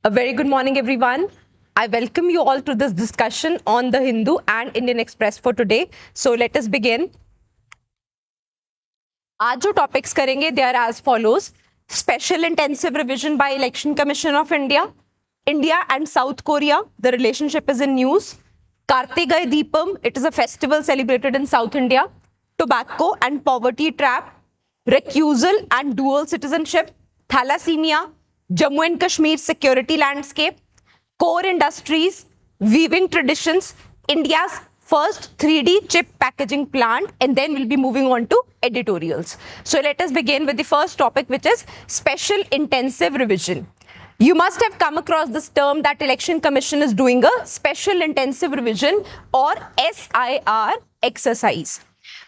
A very good morning, everyone. I welcome you all to this discussion on the Hindu and Indian Express for today. So let us begin. आज जो topics करेंगे they are as follows: Special intensive revision by Election Commission of India, India and South Korea, the relationship is in news. Kartigai Deepam, it is a festival celebrated in South India. Tobacco and poverty trap, recusal and dual citizenship, thalassemia, Jammu and Kashmir security landscape, core industries, weaving traditions, India's first 3D chip packaging plant, and then we'll be moving on to editorials. So let us begin with the first topic, which is special intensive revision. You must have come across this term that Election Commission is doing a special intensive revision or SIR exercise.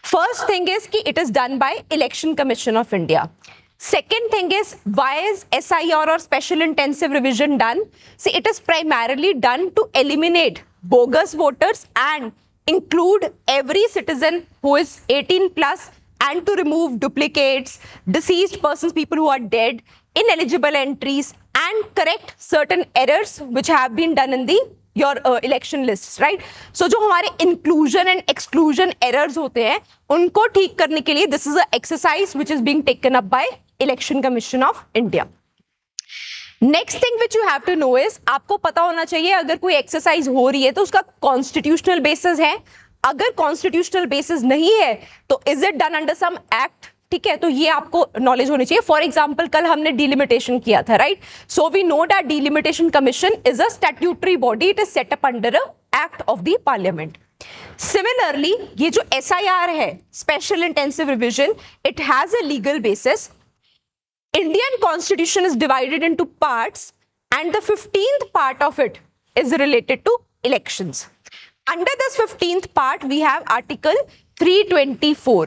First thing is कि it is done by Election Commission of India. Second thing is, why is SIR or special intensive revision done? See, it is primarily done to eliminate bogus voters and include every citizen who is 18 plus, and to remove duplicates, deceased persons, people who are dead, ineligible entries, and correct certain errors which have been done in the your election lists, right? So जो हमारे inclusion and exclusion errors होते हैं उनको ठीक करने के लिए this is a exercise which is being taken up by Election Commission of India. Next thing which you have to know is, आपको पता होना चाहिए अगर कोई एक्सरसाइज हो रही है तो उसका कॉन्स्टिट्यूशनल बेसिस है. अगर कॉन्स्टिट्यूशनल बेसिस नहीं है तो is it done under some act. ठीक है, तो ये आपको नॉलेज होनी चाहिए. फॉर एग्जाम्पल कल हमने डिलिमिटेशन किया था, right? So we know that delimitation commission is a statutory body. It is set up under a act of the parliament. Similarly ये जो SIR है, special intensive revision, it has a legal basis. Indian constitution is divided into parts and the 15th part of it is related to elections. Under this 15th part we have article 324.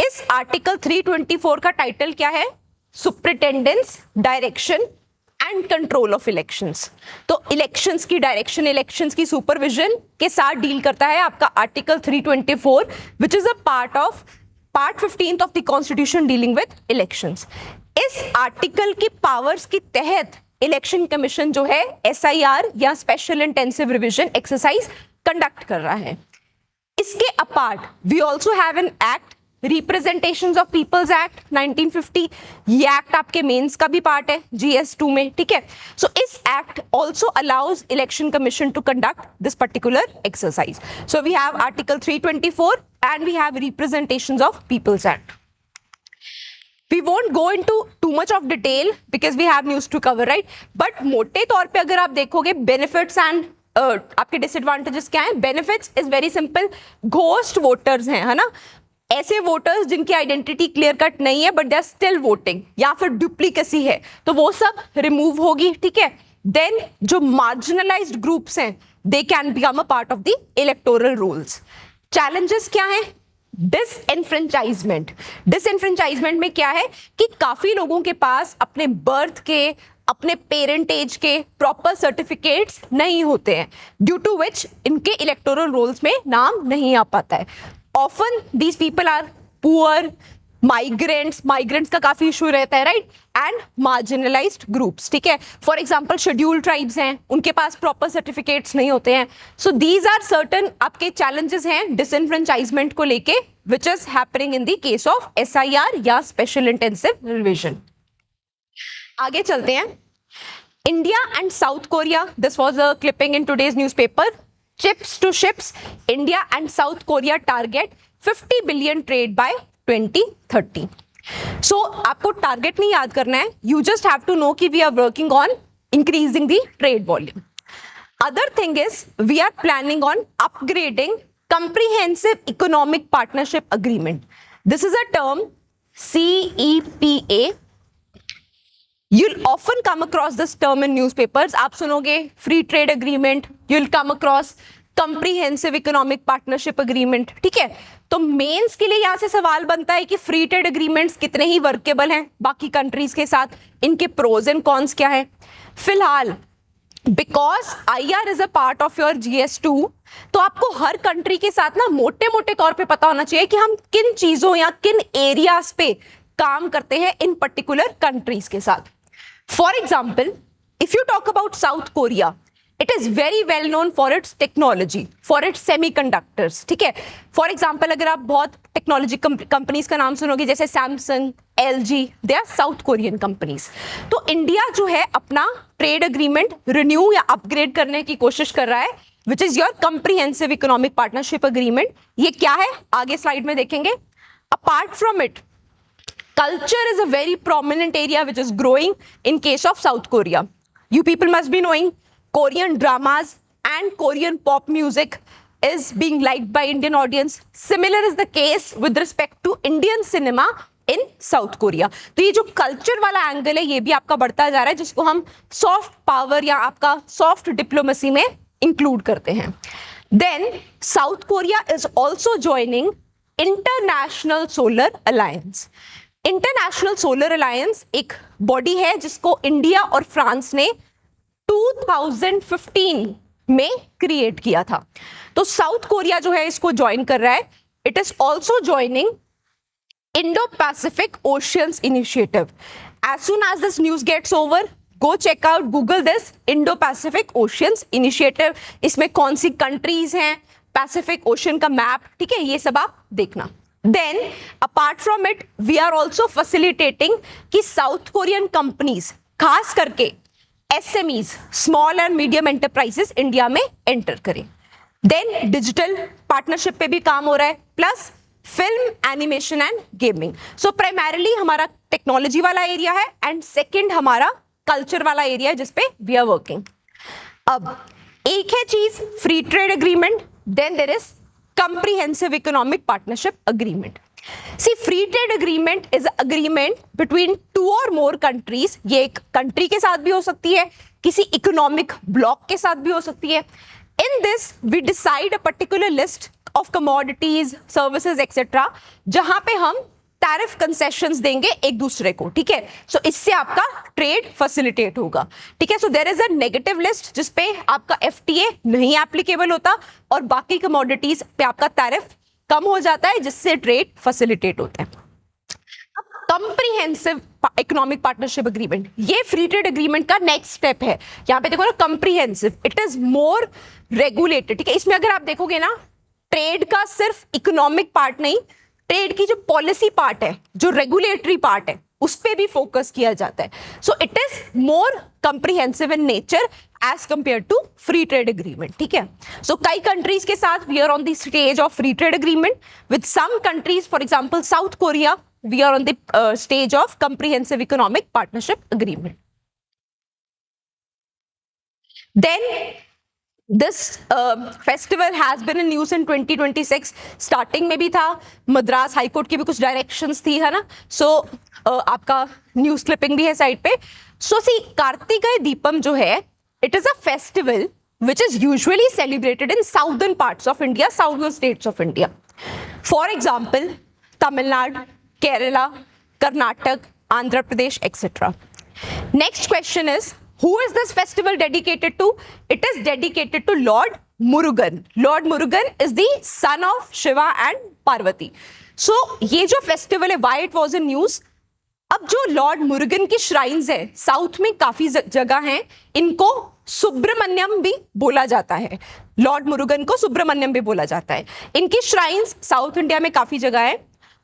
इस article 324 का title क्या है? Superintendence, Direction and Control of Elections. तो elections की direction, elections की supervision के साथ deal करता है आपका article 324, which is a part of part 15th of the constitution dealing with elections. इस आर्टिकल की पावर्स के तहत इलेक्शन कमीशन जो है SIR या special intensive revision exercise conduct कर रहा है. इसके apart we also have an act, representations of peoples act 1950. ये एक्ट आपके मेंस का भी पार्ट है GS2 में. ठीक है, सो इस act also allows election commission to conduct this particular exercise. So we have article 324 and we have representations of people's act. We won't go into too much of detail because we have news to cover, right? But मोटे तौर पे अगर आप देखोगे benefits and आपके disadvantages क्या हैं? Benefits is very simple. Ghost voters हैं, है ना? ऐसे वोटर्स जिनकी आइडेंटिटी क्लियर कट नहीं है but they are still voting, या फिर डुप्लीकेसी है, तो वो सब रिमूव होगी. ठीक है, देन जो मार्जिनलाइज्ड ग्रुप्स हैं they can become a part of the electoral rolls. Challenges क्या है? डिसएनफ्रेंचाइजमेंट. डिसएनफ्रेंचाइजमेंट में क्या है कि काफी लोगों के पास अपने बर्थ के, अपने पेरेंट एज के प्रॉपर सर्टिफिकेट्स नहीं होते हैं, ड्यू टू विच इनके इलेक्टोरल रोल्स में नाम नहीं आ पाता है. Often these people are poor, migrants का काफी इशू रहता है, राइट? And marginalised groups. ठीक है, फॉर एग्जांपल शेड्यूल्ड ट्राइब्स हैं, उनके पास प्रॉपर सर्टिफिकेट्स नहीं होते हैं. सो दीज आर सर्टन आपके चैलेंजेस हैं डिसएनफ्रेंचाइजमेंट को लेके, which is happening in the case of SIR या स्पेशल इंटेंसिव रिविजन. आगे चलते हैं. India and South Korea, this was a clipping in today's newspaper. Chips to ships, India and South Korea target 50 billion trade by 2030. So आपको target नहीं याद करना है, you just have to know कि we are working on increasing the trade volume. Other thing is we are planning on upgrading comprehensive economic partnership agreement. This is a term, CEPA. You'll often come across this term in newspapers. आप सुनोगे free trade agreement, you'll come across comprehensive economic partnership agreement. ठीक है, तो mains के लिए यहाँ से सवाल बनता है कि फ्री ट्रेड अग्रीमेंट्स कितने ही वर्केबल हैं बाकी कंट्रीज के साथ, इनके प्रोज एंड कॉन्स क्या है. फिलहाल because IR is a part of your GS2, तो आपको हर कंट्री के साथ ना मोटे मोटे तौर पे पता होना चाहिए कि हम किन चीजों या किन एरियाज पे काम करते हैं इन पर्टिकुलर कंट्रीज के साथ. For example If you talk about South Korea, it is very well known for its technology, for its semiconductors. ठीक है, फॉर एग्जाम्पल अगर आप बहुत टेक्नोलॉजी कंपनीज का नाम सुनोगे जैसे Samsung, LG, they are South Korean companies. तो इंडिया जो है अपना ट्रेड अग्रीमेंट रिन्यू या अपग्रेड करने की कोशिश कर रहा है, which is your comprehensive economic partnership agreement. ये क्या है आगे स्लाइड में देखेंगे. Apart from it, culture is a very prominent area which is growing in case of South Korea. You people must be knowing Korean dramas and Korean pop music is being liked by Indian audience. Similar is the case with respect to Indian cinema in South Korea. तो ये जो culture वाला angle है ये भी आपका बढ़ता जा रहा है, जिसको हम सॉफ्ट पावर या आपका सॉफ्ट डिप्लोमेसी में इंक्लूड करते हैं. Then South Korea is also joining International Solar Alliance. International Solar Alliance एक बॉडी है जिसको इंडिया और फ्रांस ने 2015 में क्रिएट किया था. तो साउथ कोरिया जो है इसको ज्वाइन कर रहा है. It is also joining Indo Pacific Oceans Initiative. As soon as this news gets over, go check out, Google this Indo Pacific Oceans Initiative. इसमें कौन सी कंट्रीज हैं, पैसिफिक ओशियन का मैप, ठीक है, ये सब आप देखना. Then, apart from it, we are also facilitating कि साउथ कोरियन कंपनीज खास करके SMEs, small and medium enterprises India में एंटर करें. देन डिजिटल पार्टनरशिप पे भी काम हो रहा है, plus film, animation and gaming. So primarily हमारा टेक्नोलॉजी वाला एरिया है एंड सेकेंड हमारा कल्चर वाला एरिया है जिसपे वी आर वर्किंग. अब एक है चीज free trade agreement, then there is comprehensive economic partnership agreement. See, free trade agreement is an agreement between two or more countries. ये एक country के साथ भी हो सकती है, किसी economic bloc के साथ भी हो सकती है. In this, we decide a particular list of commodities, services, etc. जहां पे हम टैरिफ कंसेशंस देंगे एक दूसरे को, ठीक है. सो इससे आपका ट्रेड फैसिलिटेट होगा, ठीक है. So there is a negative list जिसपे आपका FTA नहीं एप्लीकेबल होता और बाकी कमोडिटीज पे आपका टैरिफ कम हो जाता है जिससे ट्रेड फैसिलिटेट होता है. कंप्रीहेंसिव इकोनॉमिक पार्टनरशिप अग्रीमेंट, ये फ्री ट्रेड एग्रीमेंट का नेक्स्ट स्टेप है. यहाँ पे देखो ना, comprehensive, it is more regulated, ठीक है. इसमें अगर आप देखोगे ना, ट्रेड का सिर्फ इकोनॉमिक पार्ट नहीं, ट्रेड की जो पॉलिसी पार्ट है, जो रेगुलेटरी पार्ट है, उस पे भी फोकस किया जाता है. So it is more comprehensive in nature as compare to free trade agreement, ठीक है. सो कई कंट्रीज के साथ we are on the stage of free trade agreement. With some countries, for example South Korea, we are on the stage of comprehensive economic partnership agreement. Then This festival has been in use in 2026. Starting में भी था, Madras high court की भी कुछ directions थी, है ना. सो आपका न्यूज क्लिपिंग भी है साइड पे. सो सी, कार्तिकेय दीपम जो है, it is a festival which is usually celebrated in southern parts of India, southern states of India. For example Tamil Nadu, Kerala, Karnataka, Andhra Pradesh, etcetera. Next question is, who is this festival dedicated to? It is dedicated to Lord Murugan. Lord Murugan is the son of Shiva and Parvati. So ये जो festival है, why it was in news? अब जो Lord Murugan की shrines है, south में काफी जगह हैं, इनको सुब्रमण्यम भी बोला जाता है. लॉर्ड मुरुगन को सुब्रमण्यम भी बोला जाता है. इनकी श्राइन्स साउथ इंडिया में काफी जगह है.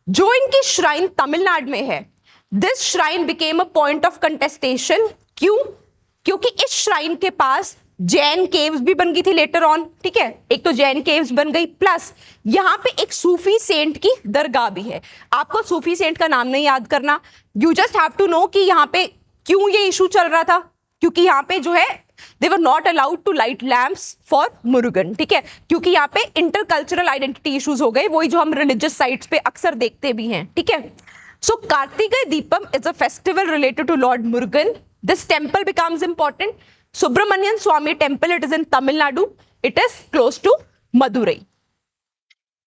जो इनकी श्राइन तमिलनाडु में है, this shrine became a point of contestation. क्यों? क्योंकि इस श्राइन के पास जैन केव्स भी बन गई थी लेटर ऑन, ठीक है. एक तो जैन केव्स बन गई, प्लस यहाँ पे एक सूफी सेंट की दरगाह भी है. आपको सूफी सेंट का नाम नहीं याद करना, you just have to know कि यहाँ पे क्यों ये इशू चल रहा था. क्योंकि यहाँ पे जो है, they were not allowed to light lamps for Murugan, ठीक है. क्योंकि यहाँ पे इंटरकल्चरल आइडेंटिटी इश्यूज हो गए, वही जो हम रिलीजियस साइट्स पे अक्सर देखते भी हैं, ठीक है. So Kartikeya Deepam is a festival related to Lord Murugan. This temple becomes important. Subramanian Swami temple, it is in Tamil Nadu. It is close to Madurai.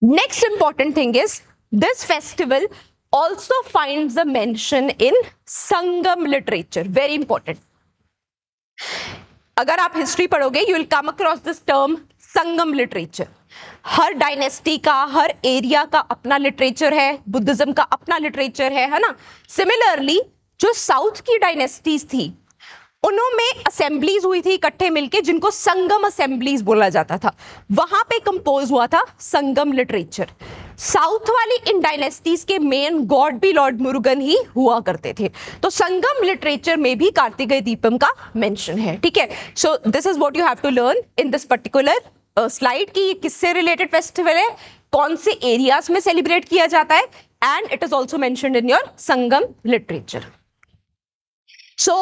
Next important thing is, this festival also finds a mention in Sangam literature. Very important. अगर आप history पढ़ोगे, you will come across this term Sangam literature. Her dynasty का, हर area का अपना literature है, Buddhism का अपना literature है ना. सिमिलरली जो साउथ की डायनेस्टीज थी, उनमें असेंबलीज हुई थी इकट्ठे मिलके, जिनको संगम असेंबलीज बोला जाता था। वहां पे कंपोज हुआ था संगम लिटरेचर। साउथ वाली इन डायनेस्टीज के मेन गॉड भी लॉर्ड मुरुगन ही हुआ करते थे। तो संगम लिटरेचर में भी कार्तिकेय दीपम का मेंशन है, ठीक है। So this is what you have to learn in this particular slide कि ये किससे रिलेटेड फेस्टिवल है, कौन से एरियाज में सेलिब्रेट किया जाता है, and it is also mentioned in your Sangam literature. So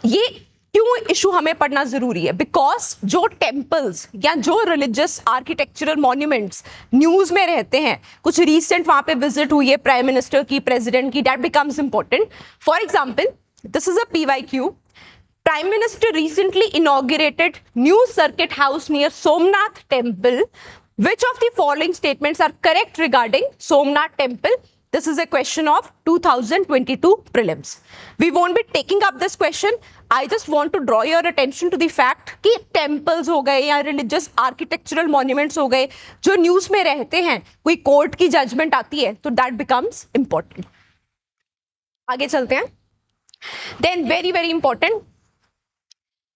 ये क्यों इशू हमें पढ़ना जरूरी है? बिकॉज जो टेम्पल्स या जो रिलीजियस आर्किटेक्चरल मॉन्यूमेंट्स न्यूज में रहते हैं, कुछ रिसेंट वहां पे विजिट हुई है प्राइम मिनिस्टर की, प्रेसिडेंट की, that becomes important. For example, this is a PYQ. Prime Minister recently inaugurated new circuit house near Somnath Temple. Which of the following statements are correct regarding Somnath Temple? This is a question of 2022 prelims. We won't be taking up this question. I just want to draw your attention to the fact कि temples हो गए या religious architectural monuments हो गए जो news में रहते हैं, कोई कोर्ट की जजमेंट आती है तो that becomes important. आगे चलते हैं. Then very important.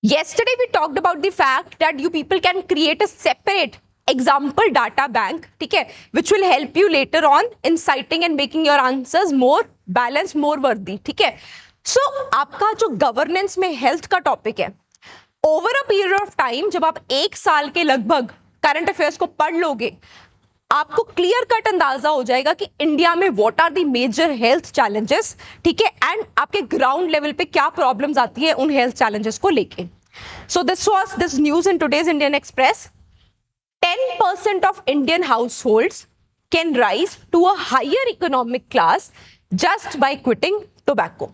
Yesterday we talked about the fact that you people can create a separate example data bank, ठीक है, which will help you later on in citing and making your answers more balanced, more worthy, ठीक है. So आपका जो governance में health का topic है, over a period of time जब आप 1 साल के लगभग करंट अफेयर्स को पढ़ लोगे, आपको क्लियर कट अंदाजा हो जाएगा कि इंडिया में what are the major health challenges, ठीक है, एंड आपके ग्राउंड लेवल पे क्या प्रॉब्लम्स आती है उन हेल्थ चैलेंजेस को लेके. So this was this news in today's Indian express. 10% of Indian households can rise to a higher economic class just by quitting tobacco.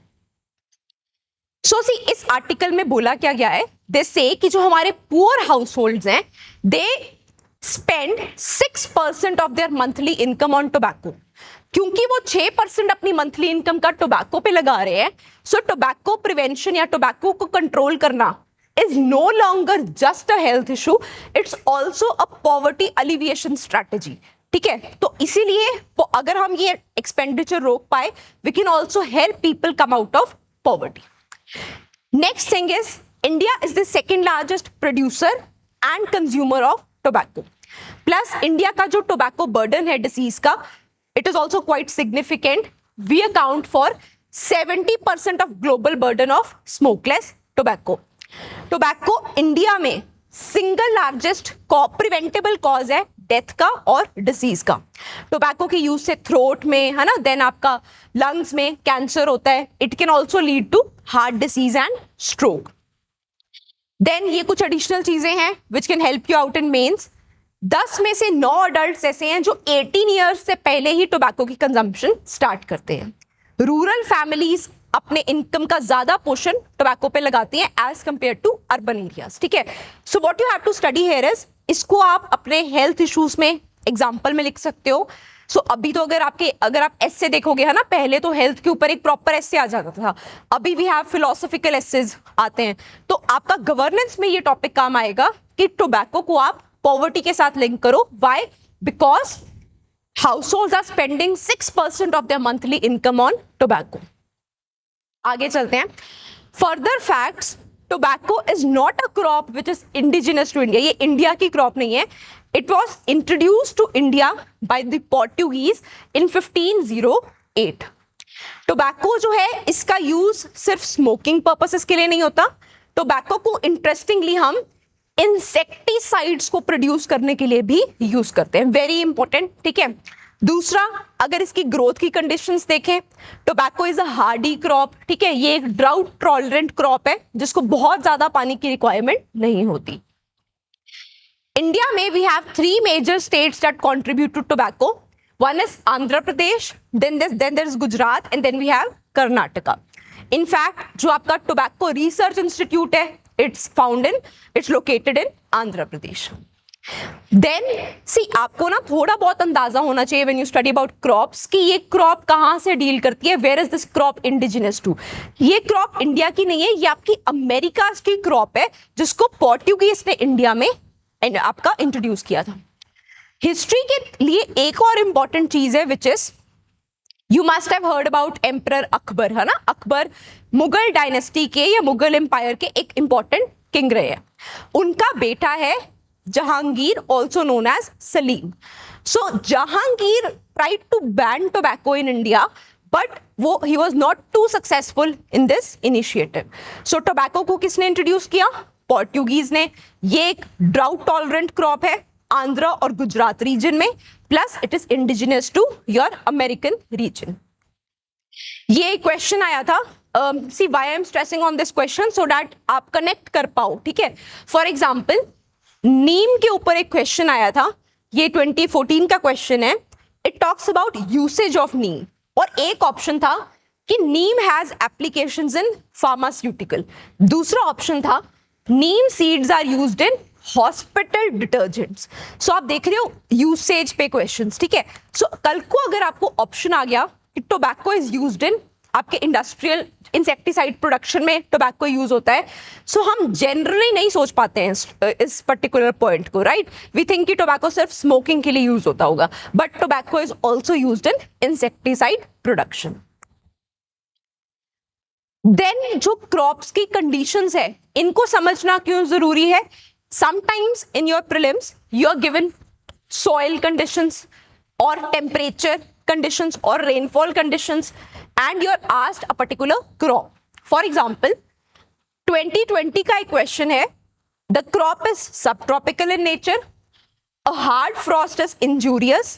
So see, इस article में बोला क्या गया है? They say कि जो हमारे पुअर हाउसहोल्ड्स हैं, they spend 6% of their monthly income on tobacco. क्योंकि वो 6% अपनी मंथली इनकम का टोबैको पे लगा रहे हैं, सो टोबैको प्रिवेंशन या टोबैको को कंट्रोल करना is no longer just a health issue, it's also a poverty alleviation strategy. ठीक है, तो इसीलिए अगर हम ये एक्सपेंडिचर रोक पाए, we can also help people come out of poverty. Next thing is, India is the second largest producer and consumer of tobacco. Plus India का जो tobacco burden है disease का, it is also quite significant. We account for 70% of global burden of smokeless tobacco. Tobacco India में single largest preventable cause है death का और disease का. Tobacco के यूज से थ्रोट में, है ना, देन आपका लंग्स में कैंसर होता है. It can also lead to heart disease and stroke. Then ये कुछ एडिशनल चीजें हैं which can help you out in mains. 10 में से 9 अडल्ट ऐसे हैं जो 18 ईयर्स से पहले ही टोबैको की कंजम्पशन स्टार्ट करते हैं. रूरल फैमिलीज अपने इनकम का ज्यादा पोर्शन टोबैको पे लगाती हैं as compare to urban areas. ठीक है, so what you have to study here is, इसको आप अपने हेल्थ इश्यूज में एग्जांपल में लिख सकते हो. सो अभी तो अगर आप एस्से देखोगे, है ना, पहले तो हेल्थ के ऊपर एक प्रॉपर एस्से आ जाता था, अभी वी हैव फिलोसॉफिकल एस्सेज आते हैं. तो आपका गवर्नेंस में ये टॉपिक काम आएगा कि टोबैको को आप पॉवर्टी के साथ लिंक करो. Why? Because households are spending 6% of their monthly income on tobacco. आगे चलते हैं. Further facts, tobacco is not a crop which is indigenous to India. ये इंडिया की क्रॉप नहीं है. It was introduce to India by the Portuguese in 1508. Tobacco जो है, इसका यूज सिर्फ स्मोकिंग पर्पसेस के लिए नहीं होता. टोबैको को इंटरेस्टिंगली हम इंसेक्टिसाइड्स को प्रोड्यूस करने के लिए भी यूज करते हैं. Very important. ठीक है, दूसरा, अगर इसकी ग्रोथ की कंडीशंस देखें, tobacco is a Hardy crop. ठीक है, ये एक ड्राउट टॉलरेंट क्रॉप है जिसको बहुत ज्यादा पानी की रिक्वायरमेंट नहीं होती. इंडिया में we have 3 major states that contribute to tobacco. One is Andhra Pradesh, then there is Gujarat, and then we have Karnataka. In fact जो आपका टोबैको रिसर्च इंस्टीट्यूट है, it's located in Andhra Pradesh. Then see, आपको ना थोड़ा बहुत अंदाजा होना चाहिए when you study about crops कि ये क्रॉप कहाँ से डील करती है. Where is this crop indigenous to? ये क्रॉप इंडिया की नहीं है, ये आपकी अमेरिका की क्रॉप है जिसको पोर्टुगीज ने इंडिया में आपका इंट्रोड्यूस किया था. हिस्ट्री के लिए एक और इंपॉर्टेंट चीज है which is you must have heard about emperor Akbar, है ना. अकबर मुगल डायनेस्टी के या मुगल एम्पायर के एक इंपॉर्टेंट किंग रहे हैं. उनका बेटा है Jahangir, also known as Salim. So Jahangir tried to ban tobacco in India, but वो he was not too successful in this initiative. So tobacco को किसने इंट्रोड्यूस किया? पोर्टुगीज ने. ये एक ड्राउट टॉलरेंट क्रॉप है आंध्र और गुजरात रीजन में, plus it is indigenous to your American region. ये क्वेश्चन आया था. See why I am stressing on this question, so that आप कनेक्ट कर पाओ. ठीक है. फॉर एग्जाम्पल नीम के ऊपर एक क्वेश्चन आया था. ये 2014 का क्वेश्चन है. It talks about usage of neem, और एक ऑप्शन था कि neem has applications in pharmaceutical. दूसरा ऑप्शन था neem seeds are used in hospital detergents. So आप देख रहे हो यूसेज पे क्वेश्चंस. ठीक है. सो कल को अगर आपको ऑप्शन आ गया कि टोबैको इज यूज्ड इन आपके इंडस्ट्रियल इंसेक्टिसाइड प्रोडक्शन में टोबैको यूज होता है, सो हम जनरली नहीं सोच पाते हैं इस पर्टिकुलर पॉइंट को. राइट. वी थिंक कि टोबैको सिर्फ स्मोकिंग के लिए यूज होता होगा, but tobacco is also used in insecticide production. Then जो क्रॉप्स की कंडीशंस है, इनको समझना क्यों जरूरी है? Sometimes in your prelims you are given soil conditions or temperature conditions or rainfall conditions and you are asked a particular crop. For example, 2020 का एक question है, the crop is subtropical in nature, a hard frost is injurious,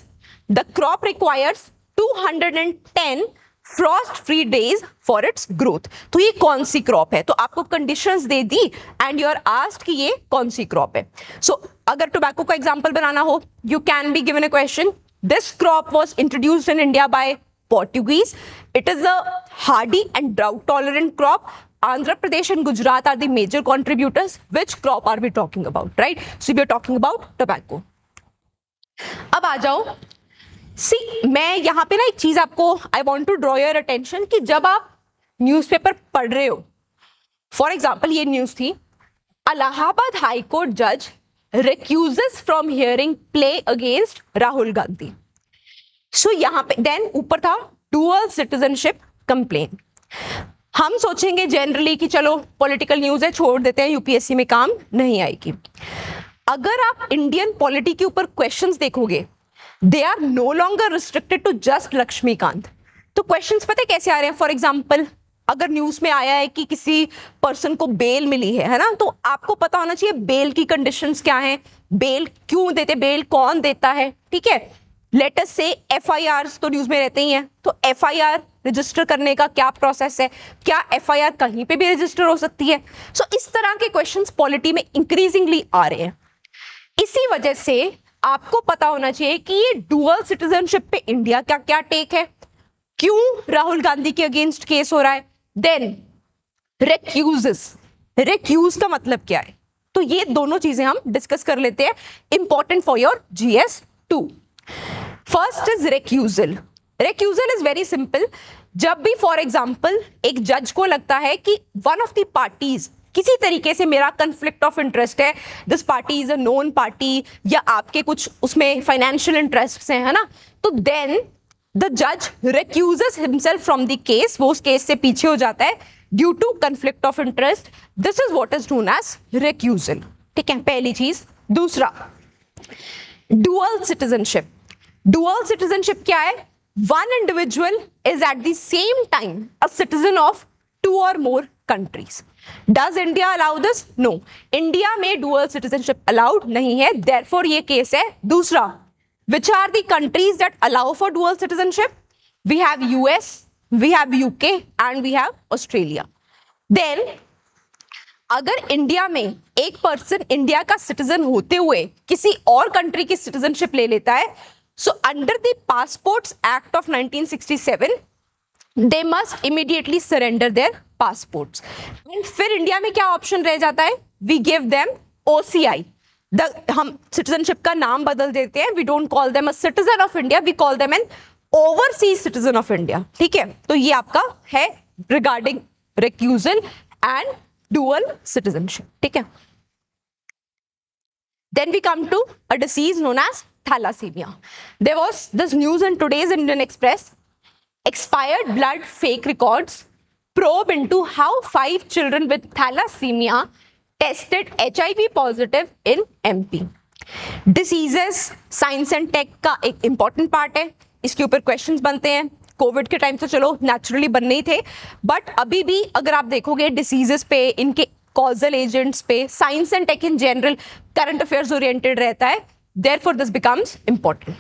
the crop requires 210 frost free days for its growth. तो ये कौन सी crop है? तो आपको कंडीशंस दे दी एंड यू आर आस्क्ड कि ये कौन सी क्रॉप है. सो अगर टोबैको का एग्जांपल बनाना हो, you can be given a question. This crop was introduced in India by Portuguese. It is a hardy and drought tolerant crop. Andhra Pradesh and Gujarat are the major contributors. Which crop are we talking about? Right. So we are talking about tobacco. अब आ जाओ. सी मैं यहाँ पे ना एक चीज आपको I want to draw your attention कि जब आप न्यूज़पेपर पढ़ रहे हो, फॉर एग्जाम्पल ये न्यूज थी, इलाहाबाद हाई कोर्ट जज recuses from hearing plea against Rahul Gandhi. So यहाँ पे देन ऊपर था डुअल सिटीजनशिप कंप्लेन. हम सोचेंगे जनरली कि चलो पॉलिटिकल न्यूज है, छोड़ देते हैं, यूपीएससी में काम नहीं आएगी. अगर आप इंडियन पॉलिटी के ऊपर क्वेश्चंस देखोगे, they are no longer restricted to just Laxmikant. तो क्वेश्चंस पता है कैसे आ रहे हैं? फॉर एग्जाम्पल अगर न्यूज में आया है कि किसी पर्सन को बेल मिली है ना, तो आपको पता होना चाहिए बेल की कंडीशंस क्या हैं, बेल क्यों देते, बेल कौन देता है. ठीक है. लेट अस से एफआईआर तो न्यूज में रहते ही हैं, तो एफआईआर रजिस्टर करने का क्या प्रोसेस है, क्या एफआईआर कहीं पे भी रजिस्टर हो सकती है. सो इस तरह के क्वेश्चंस पॉलिटी में इंक्रीजिंगली आ रहे हैं. इसी वजह से आपको पता होना चाहिए कि ये डुअल सिटीजनशिप पे इंडिया का क्या टेक है, क्यों राहुल गांधी के अगेंस्ट केस हो रहा है. देन रेक्यूजेस, रेक्यूज का मतलब क्या है? तो ये दोनों चीजें हम डिस्कस कर लेते हैं, important for your GS 2. First is recusal. Recusal is very simple. जब भी फॉर एग्जाम्पल एक जज को लगता है कि वन ऑफ द पार्टीज किसी तरीके से मेरा कंफ्लिक्ट ऑफ इंटरेस्ट है, this party is a known party, या आपके कुछ उसमें फाइनेंशियल इंटरेस्ट हैं, है ना, तो देन द जज recuses himself from the case. वो उस केस से पीछे हो जाता है due to conflict of interest. This is what is known as recusal. ठीक है, पहली चीज. दूसरा, डुअल सिटीजनशिप. डुअल सिटीजनशिप क्या है? One individual is at the same time a citizen of 2 or more countries. Does India allow this? No. India में dual citizenship allowed नहीं है, therefore ये केस है. दूसरा, which are the countries that allow for dual citizenship? We have US, we have UK and we have Australia. Then अगर India में एक person India का सिटीजन होते हुए किसी और कंट्री की सिटीजनशिप ले लेता है, so under the Passports Act of 1967 they must immediately surrender their passports. And फिर इंडिया में क्या ऑप्शन रह जाता है? We give them OCI. हम सिटीजनशिप का नाम बदल देते हैं. We don't call them a citizen of India, we call them an overseas citizen of India. ठीक है, तो ये आपका है regarding recusal and dual citizenship. ठीक है. Then we come to a disease known as thalassemia. There was this news in today's Indian Express. expired blood fake records, probe into how 5 children with thalassemia tested HIV positive in MP. Diseases science and tech का एक important part है, इसके ऊपर questions बनते हैं. Covid के time तो चलो नेचुरली बनने ही थे, बट अभी भी अगर आप देखोगे डिसीजेस पे, इनके कॉजल एजेंट्स पे, science and tech in general current affairs oriented रहता है. Therefore this becomes important.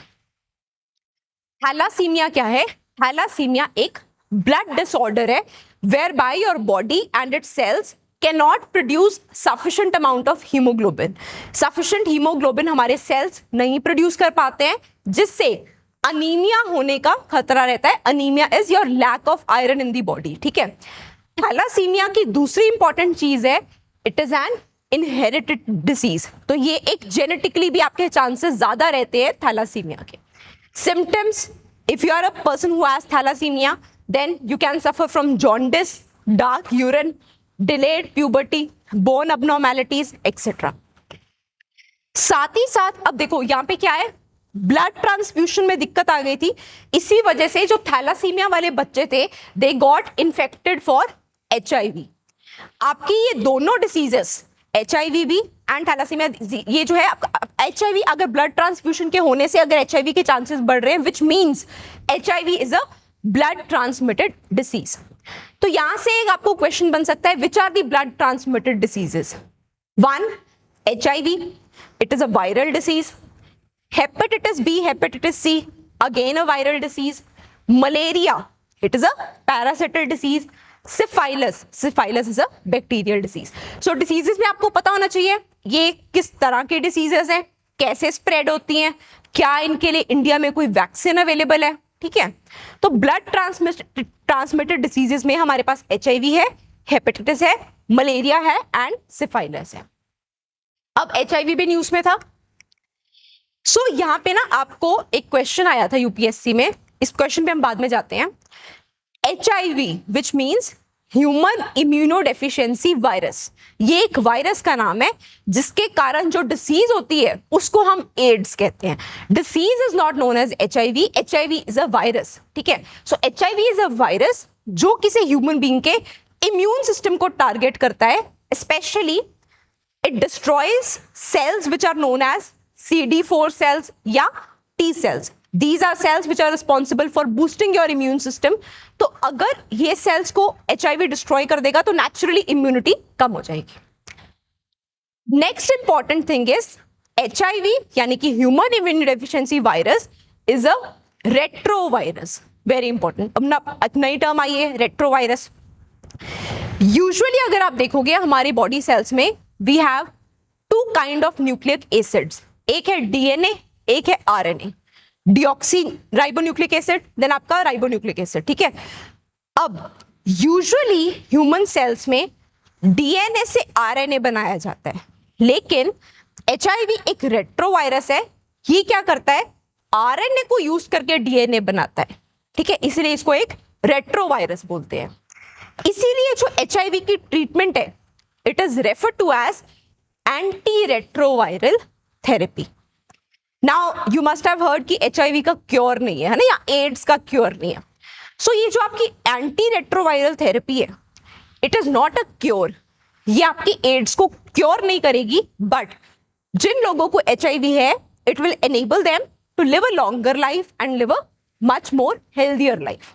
Thalassemia क्या है? थैलासीमिया एक ब्लड डिसऑर्डर है whereby your body and its cells cannot produce sufficient amount of hemoglobin. Sufficient hemoglobin हमारे cells नहीं produce कर पाते हैं, जिससे अनीमिया होने का खतरा रहता है. Anaemia is your lack of iron in the body. ठीक है. थैलासीमिया की दूसरी इंपॉर्टेंट चीज है, it is an inherited disease. तो ये एक जेनेटिकली भी आपके चांसेस ज्यादा रहते हैं थैलासीमिया के. Symptoms, if you are a person who has thalassemia, then you can suffer from jaundice, dark urine, delayed puberty, bone abnormalities, etc. साथ ही साथ अब देखो यहाँ पे क्या है, ब्लड ट्रांसफ्यूजन में दिक्कत आ गई थी. इसी वजह से जो थैलासीमिया वाले बच्चे थे, they got infected for HIV. आपकी ये दोनों डिसीजेस, HIV भी एंड थैलासीमिया, ये जो है HIV, अगर ब्लड ट्रांसफ्यूजन के होने से अगर HIV के चांसेस बढ़ रहे हैं, which means HIV is a blood transmitted disease. तो यहां से एक आपको क्वेश्चन बन सकता है, which are the blood transmitted diseases? 1, HIV, it is a viral disease. Hepatitis B, hepatitis C, again a viral disease. Malaria, it is a parasitic disease. Syphilis, syphilis is a bacterial disease. So diseases में आपको पता होना चाहिए ये किस तरह के diseases हैं, कैसे स्प्रेड होती हैं, क्या इनके लिए इंडिया में कोई वैक्सीन अवेलेबल है. ठीक है. तो ब्लड ट्रांसमिटेड डिसीजेस में हमारे पास HIV है, हेपेटाइटिस है, मलेरिया है एंड सिफाइलस है. अब HIV भी न्यूज में था. सो यहां पे ना आपको एक क्वेश्चन आया था यूपीएससी में, इस क्वेश्चन पे हम बाद में जाते हैं. HIV which means human immunodeficiency virus, ये एक वायरस का नाम है जिसके कारण जो डिसीज होती है उसको हम एड्स कहते हैं. Disease is not known as HIV. HIV is अ वायरस. ठीक है. सो HIV इज अ वायरस जो किसी ह्यूमन बीइंग के इम्यून सिस्टम को टारगेट करता है. Specially it destroys cells which are known as CD4 cells या T cells. These are cells which are responsible for boosting your immune system. तो अगर ये सेल्स को HIV डिस्ट्रॉय कर देगा तो नेचुरली इम्यूनिटी कम हो जाएगी. Next important thing is HIV यानी कि human immunodeficiency virus is a retrovirus. Very important. अब नई टर्म आई है, रेट्रोवायरस. यूजुअली अगर आप देखोगे हमारी बॉडी सेल्स में we have 2 kind of nucleic acids. एक है DNA, एक है RNA. Deoxyribonucleic acid, then आपका राइबोन्यूक्लिक एसिड. ठीक है. अब यूजुअली ह्यूमन सेल्स में DNA से RNA बनाया जाता है, लेकिन HIV एक रेट्रोवायरस है. ये क्या करता है, RNA को यूज करके DNA बनाता है. ठीक है. इसीलिए इसको एक रेट्रोवायरस बोलते हैं. इसीलिए जो HIV की ट्रीटमेंट है, it is refer to as anti retroviral therapy. Now you must have heard कि HIV का क्योर नहीं है ना, या एड्स का क्योर नहीं है. सो ये जो आपकी एंटी रेट्रोवायरल थेरेपी है, it is not a cure. ये आपकी एड्स को क्योर नहीं करेगी, बट जिन लोगों को HIV है, it will enable them to live a longer life and live a much more healthier life.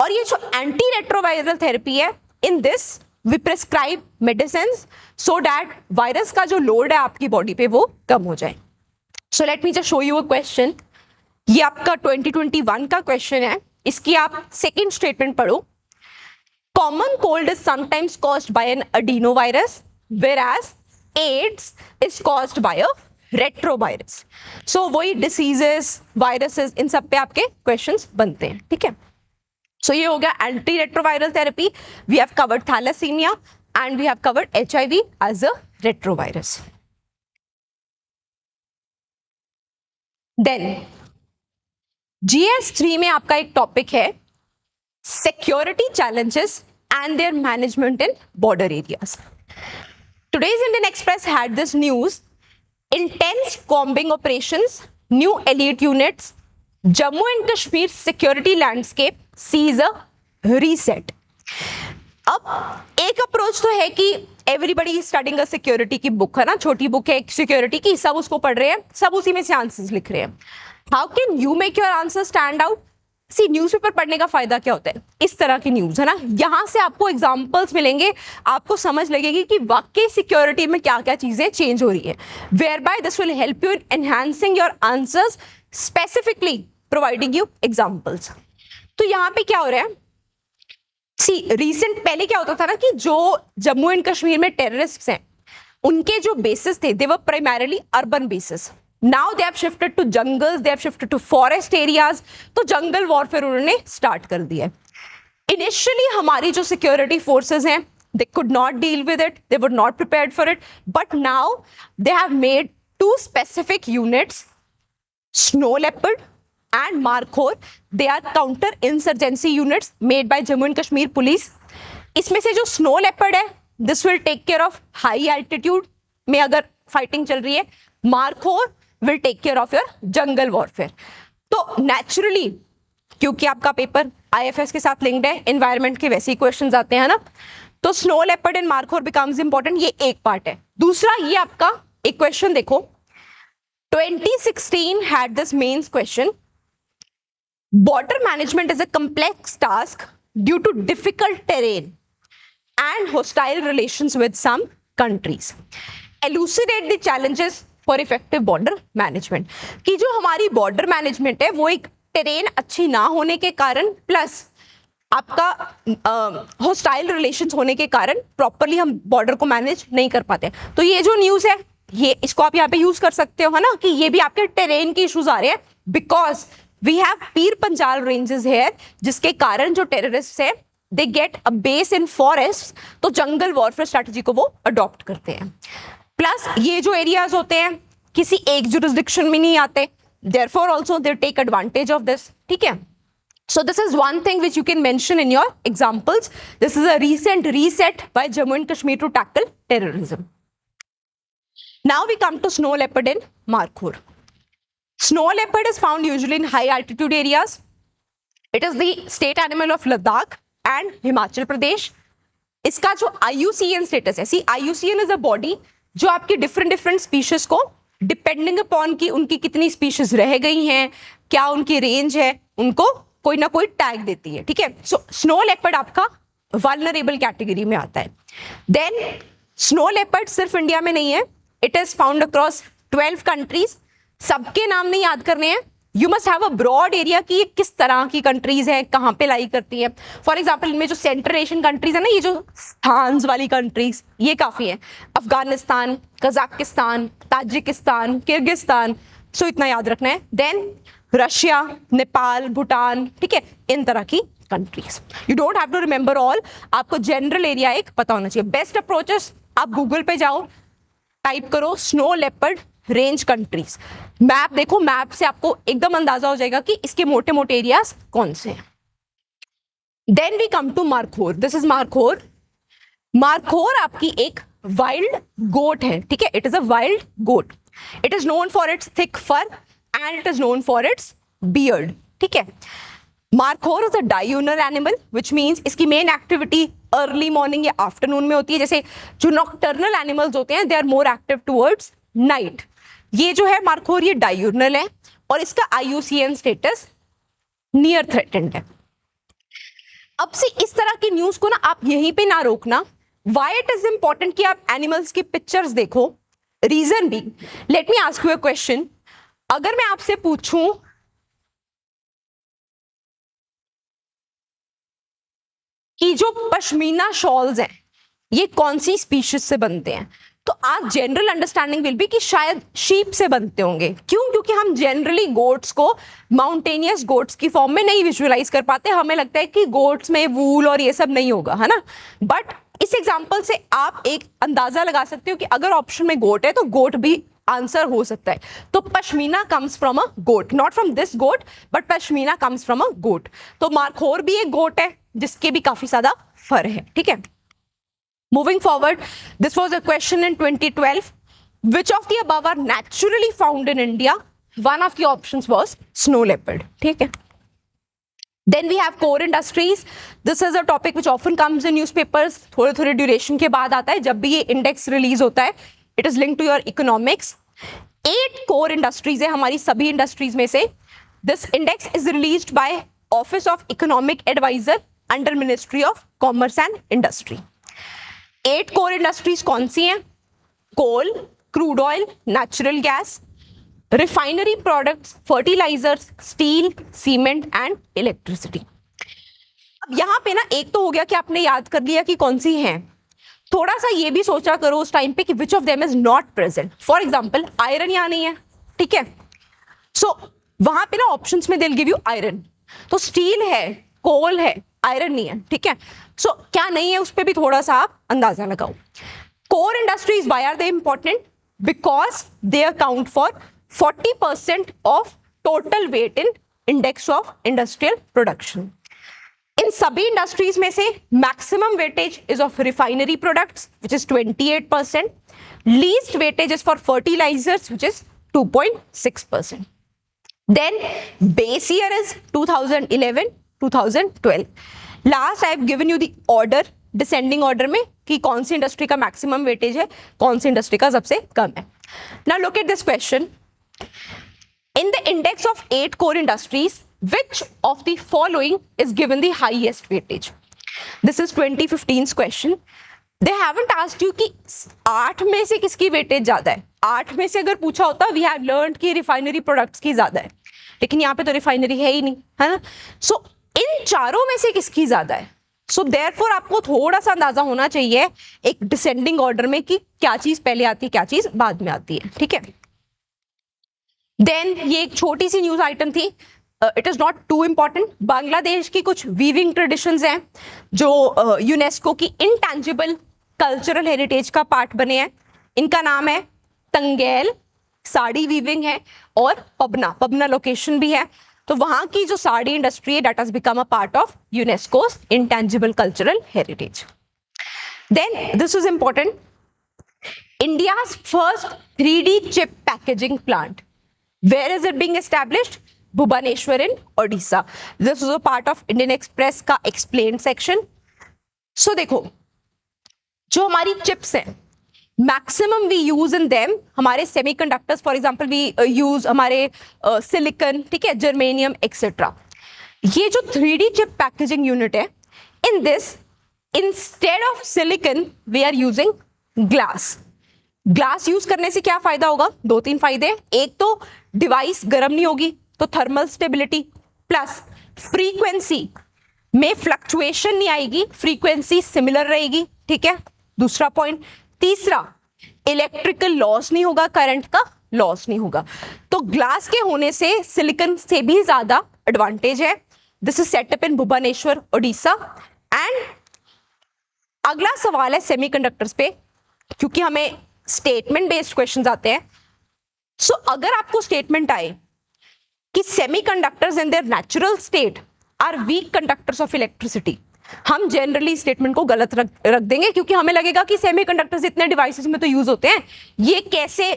और ये जो एंटी रेट्रोवायरल थेरेपी है, in this we prescribe medicine so that virus का जो लोड है आपकी बॉडी पे वो कम हो जाए. So let me just show you a question. ये आपका 2021 का क्वेश्चन है. इसकी आप सेकेंड स्टेटमेंट पढ़ो. Common cold is sometimes caused by an adenovirus, whereas AIDS is caused by a retrovirus. So वही डिसीजेस, वायरसेस, इन सब पे आपके क्वेश्चंस बनते हैं. ठीक है. सो ये हो गया anti retroviral therapy. We have covered thalassemia and we have covered HIV as a retrovirus. Then GS3 में आपका एक टॉपिक है security challenges and their management in border areas. Today's Indian Express had this news: intense combing operations, new elite units, Jammu and Kashmir security landscape sees a reset. अब एक approach तो है कि everybody studying a security की book है ना, छोटी book है सिक्योरिटी की, सब उसको पढ़ रहे हैं, सब उसी में से आंसर्स लिख रहे हैं। How can you make your answer stand out? See, newspaper पढ़ने का फायदा क्या होता है, इस तरह की न्यूज़ है ना, यहाँ से आपको एग्जांपल्स मिलेंगे, आपको समझ लगेगी कि वाकई सिक्योरिटी में क्या क्या चीजें चेंज हो रही है। Whereby this will help you in enhancing your answers, specifically providing you examples. तो यहाँ पे क्या हो रहा है, सी रिसेंट पहले क्या होता था ना कि जो जम्मू एंड कश्मीर में टेररिस्ट्स हैं उनके जो बेसिस थे they were primarily urban basis. Now they have shifted to jungles, they have shifted to forest areas, तो जंगल वॉरफेयर उन्होंने स्टार्ट कर दिया है। इनिशियली हमारी जो सिक्योरिटी फोर्सेस हैं they could not deal with it, they were not prepared for it, but now they have made two specific units, Snow Leopard and Markhor. They are counter insurgency units made by Jammu and Kashmir police. इसमें से जो Snow Leopard है this will take care of high altitude में अगर fighting चल रही है, Markhor will take care of your jungle warfare. तो नेचुरली क्योंकि आपका पेपर IFS के साथ लिंक्ड है, एनवायरमेंट के वैसे ही क्वेश्चंस आते हैं ना, तो snow leopard and markhor becomes important, ये एक पार्ट है। दूसरा ये आपका एक क्वेश्चन देखो, 2016 had this mains question, border management is a complex task due to difficult terrain and hostile relations with some countries. Elucidate the challenges for effective border management. कि जो हमारी border management है वो एक टेरेन अच्छी ना होने के कारण प्लस आपका हॉस्टाइल रिलेशंस होने के कारण प्रॉपरली हम बॉर्डर को मैनेज नहीं कर पाते। तो ये जो न्यूज़ है ये इसको आप यहाँ पे यूज कर सकते हो है ना, कि ये भी आपके टेरेन के इश्यूज आ रहे हैं because we have Pir Panjal ranges है जिसके कारण जो टेररिस्ट है they get a base in forest, तो जंगल वॉरफेयर स्ट्रेटजी को वो अडॉप्ट करते हैं। प्लस ये जो एरियाज होते हैं किसी एक जुरिस्डिक्शन में नहीं आते, therefore also they take advantage of this, ठीक है। So this is one thing which you can mention in your examples. This is a recent reset by Jammu and Kashmir to tackle terrorism. Now we come to snow leopard in Markhor. Snow leopard is found usually in high altitude areas. It is the state animal of Ladakh and Himachal Pradesh. इसका जो IUCN status है, see IUCN is a body जो आपकी different species को depending upon कि उनकी कितनी species रह गई हैं, क्या उनकी range है, उनको कोई ना कोई टैग देती है, ठीक है। सो स्नो लेपर्ड आपका वल्नरेबल कैटेगरी में आता है। देन स्नो लेपर्ड सिर्फ इंडिया में नहीं है, it is found across 12 countries. सबके नाम नहीं याद करने हैं, you must have a broad area कि ये किस तरह की कंट्रीज है, कहाँ पे लाई करती है। फॉर एग्जाम्पल इनमें जो सेंट्रल एशियन कंट्रीज है ना, ये जो स्थान वाली कंट्रीज ये काफी है, अफगानिस्तान, कजाकिस्तान, ताजिकिस्तान, किर्गिस्तान, सो इतना याद रखना है। देन रशिया, नेपाल, भूटान, ठीक है, इन तरह की countries. You don't have to remember all, आपको जनरल एरिया एक पता होना चाहिए। बेस्ट अप्रोचेस, आप गूगल पे जाओ, टाइप करो snow leopard range countries, map देखो, मैप से आपको एकदम अंदाजा हो जाएगा कि इसके मोटे मोटे एरियाज कौन से हैं। Then we come to markhor, this is markhor. Markhor आपकी एक वाइल्ड गोट है, ठीक है, it is a wild goat. It is known for its thick fur and it is known for its beard, ठीक है। Markhor is a diurnal animal, which means इसकी main activity early morning या afternoon में होती है। जैसे जो nocturnal animals होते हैं they are more active towards night। ये जो है Markhor ये diurnal है और इसका IUCN status near threatened है। अब से इस तरह की न्यूज को ना आप यहीं पे ना रोकना। Why it is important कि आप animals की pictures देखो? Reason being, let me ask you a question. अगर मैं आपसे पूछूं कि जो पश्मीना शॉल्स हैं ये कौन सी स्पीशीज से बनते हैं, तो आप जनरल अंडरस्टैंडिंग विल बी कि शायद शीप से बनते होंगे। क्यों? क्योंकि हम जनरली गोट्स को माउंटेनियस गोट्स की फॉर्म में नहीं विजुअलाइज कर पाते, हमें लगता है कि गोट्स में वूल और ये सब नहीं होगा, है ना। बट इस एग्जाम्पल से आप एक अंदाजा लगा सकते हो कि अगर ऑप्शन में गोट है तो गोट भी आंसर हो सकता है। तो pashmina comes from a goat, not from this goat but pashmina comes from a goat. तो मार्खोर भी एक गोट है जिसके भी काफी ज्यादा फर है, ठीक है। Moving forward, this was a question in 2012, which of the above are naturally found in India one of the options was snow leopard, ठीक है. Then we have core industries. This is a topic which often comes in newspapers. थोड़े थोड़े duration के बाद आता है. जब भी ये इंडेक्स रिलीज होता है, it is link to your economics. 8 core industries है हमारी सभी इंडस्ट्रीज में से. This index is released by office of economic adviser under ministry of commerce and industry. 8 core industries कौन सी हैं? Coal, crude oil, natural gas, refinery products, fertilisers, steel, cement and electricity. अब यहां पे ना एक तो हो गया कि आपने याद कर लिया कि कौन सी हैं. थोड़ा सा ये भी सोचा करो उस टाइम पे कि which of them is not present. For example iron यहां नहीं है, ठीक है. सो वहां पे ना ऑप्शंस में they will give you iron. तो स्टील है, कोल है, आयरन नहीं है, ठीक है. सो क्या नहीं है उस पर भी थोड़ा सा आप अंदाजा लगाओ. Core industries why are they important? Because they account for 40% of total weight in index of industrial production. इन सभी इंडस्ट्रीज में से maximum weightage is of refinery products which is 28%. Least weightage is for fertilizers which is 2.6%. Then base year is 2011-2012. Last I have given you the order descending order में कि कौन सी industry का maximum weightage है, कौन सी industry का सबसे कम है. Now look at this question. In the index of 8 core industries, which of the following is given the highest weightage? This is 2015's question. They haven't asked you कि 8 में से किसकी वेटेज ज्यादा है. 8 में से अगर पूछा होता we have learned कि रिफाइनरी प्रोडक्ट्स की ज्यादा है, लेकिन यहाँ पे तो रिफाइनरी है ही नहीं, है ना. सो इन चारों में से किसकी ज्यादा है? सो देयरफॉर आपको थोड़ा सा अंदाजा होना चाहिए एक डिसेंडिंग ऑर्डर में कि क्या चीज पहले आती है, क्या चीज बाद में आती है, ठीक है. देन ये एक छोटी सी न्यूज आइटम थी. It is not two important. Bangladesh की कुछ वीविंग ट्रेडिशंस हैं जो यूनेस्को की इंटैंजिबल कल्चरल हेरिटेज का पार्ट बने हैं. इनका नाम है तंगेल, साड़ी वीविंग है, और पबना. पबना लोकेशन भी है. तो वहां की जो साड़ी इंडस्ट्री है that has become a part of UNESCO's intangible cultural heritage. Then this is important. India's first 3D chip packaging plant. Where is it being established? Bhubaneswar in Odisha. This is a part of Indian Express का explained section. So देखो, जो हमारी chips हैं, maximum we use in them हमारे semiconductors, for example we use हमारे silicon, ठीक है, germanium etc. ये जो 3D chip packaging unit है, in this instead of silicon we are using glass. Glass use करने से क्या फायदा होगा? 2-3 फायदे. एक तो डिवाइस गर्म नहीं होगी, तो थर्मल स्टेबिलिटी, प्लस फ्रीक्वेंसी में फ्लक्चुएशन नहीं आएगी, फ्रीक्वेंसी सिमिलर रहेगी, ठीक है, दूसरा पॉइंट. तीसरा, इलेक्ट्रिकल लॉस नहीं होगा, करंट का लॉस नहीं होगा. तो ग्लास के होने से सिलिकॉन से भी ज्यादा एडवांटेज है. This is setup in Bhubaneswar, Odisha. And अगला सवाल है सेमीकंडक्टर्स पे, क्योंकि हमें स्टेटमेंट बेस्ड क्वेश्चंस आते हैं. सो अगर आपको स्टेटमेंट आए कि semiconductors in their natural state are weak conductors of electricity, हम जनरली स्टेटमेंट को गलत रख देंगे, क्योंकि हमें लगेगा कि सेमीकंडक्टर्स इतने डिवाइसेस में तो यूज होते हैं, ये कैसे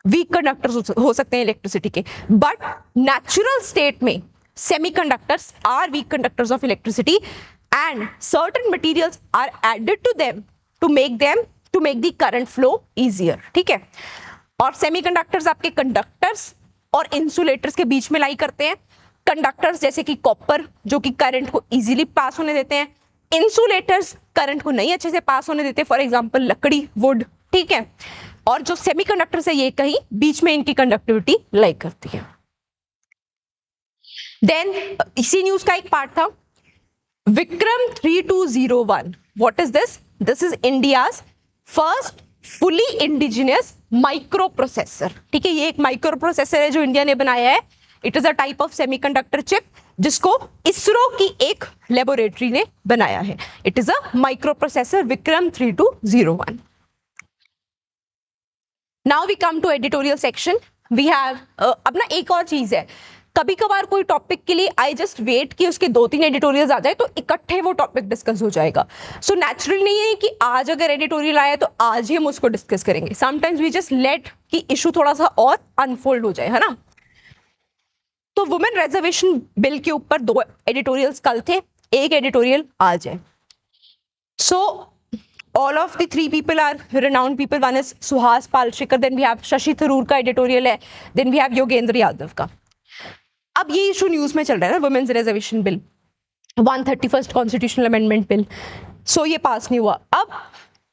वीक कंडक्टर्स हो सकते हैं इलेक्ट्रिसिटी के. बट नेचुरल स्टेट में semiconductors are weak conductors of electricity and certain materials are added to them to make the current flow easier, ठीक है. और सेमीकंडक्टर्स आपके कंडक्टर्स और इंसुलेटर्स के बीच में लाई करते हैं. कंडक्टर्स जैसे कि कॉपर जो कि करंट को इजीली पास होने देते हैं, इंसुलेटर्स करंट को नहीं अच्छे से पास होने देते, फॉर एग्जांपल लकड़ी, वुड, ठीक है. और जो सेमीकंडक्टर्स है ये कहीं बीच में इनकी कंडक्टिविटी लाई करती है. देन इसी न्यूज का एक पार्ट था Vikram 3201. What is this? This is India's first fully indigenous micro processor, ठीक है. ये एक माइक्रो प्रोसेसर है जो इंडिया ने बनाया है. It is a type of semiconductor chip जिसको इसरो की एक लेबोरेटरी ने बनाया है. It is a micro processor Vikram 3201. Now we come to editorial section. We have अब ना एक और चीज है, कभी कभार कोई टॉपिक के लिए आई जस्ट वेट कि उसके 2-3 एडिटोरियल्स आ जाए तो इकट्ठे वो टॉपिक डिस्कस हो जाएगा. सो नेचुरल नहीं है कि आज अगर एडिटोरियल आया तो आज ही हम उसको डिस्कस करेंगे. समटाइम्स वी जस्ट लेट कि इशू थोड़ा सा और अनफोल्ड हो जाए, है ना. तो वुमेन रिजर्वेशन बिल के ऊपर 2 एडिटोरियल्स कल थे, एक एडिटोरियल आज है. सो all of the 3 people are renowned people. One is Suhas Palshikar, then we have Shashi Tharoor का editorial है, then we have Yogendra Yadav का. अब ये इशू न्यूज में चल रहा है ना, women's reservation bill, 131st constitutional amendment bill. So ये पास नहीं हुआ. अब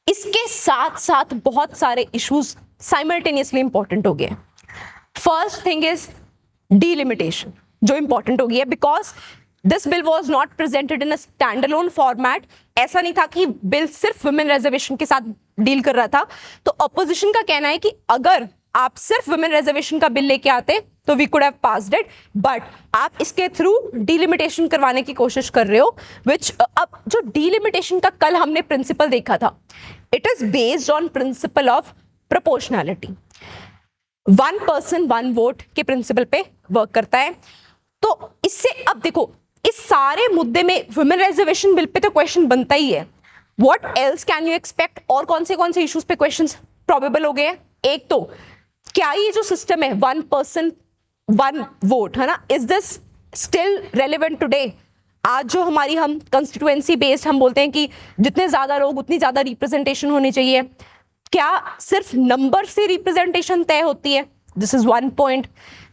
इसके साथ साथ बहुत सारे इश्यूज साइमल्टेनियसली इंपॉर्टेंट हो गए. फर्स्ट थिंग इज डीलिमिटेशन, जो इंपॉर्टेंट हो गई है because this bill was not presented in a stand alone format. ऐसा नहीं था कि बिल सिर्फ वुमेन रिजर्वेशन के साथ डील कर रहा था. तो अपोजिशन का कहना है कि अगर आप सिर्फ वुमेन रिजर्वेशन का बिल लेके आते तो we could have passed it, but आप इसके थ्रू डीलिमिटेशन करवाने की कोशिश कर रहे हो, विच अब जो डीलिमिटेशन का कल हमने प्रिंसिपल देखा था, it is based on principle of proportionality. 1 person 1 vote के प्रिंसिपल पे वर्क करता है. तो इससे अब देखो, इस सारे मुद्दे में वुमेन रिजर्वेशन बिल पे तो क्वेश्चन बनता ही है. What else can you expect? और कौन से इश्यूज पे क्वेश्चंस प्रोबेबल हो गए हैं? एक तो क्या ये जो सिस्टम है 1 person 1 vote है ना, is this still relevant today? आज जो हमारी हम कंस्टिट्यूएंसी बेस्ड हम बोलते हैं कि जितने ज्यादा लोग उतनी ज्यादा रिप्रेजेंटेशन होनी चाहिए, क्या सिर्फ नंबर से रिप्रेजेंटेशन तय होती है? This is 1 point.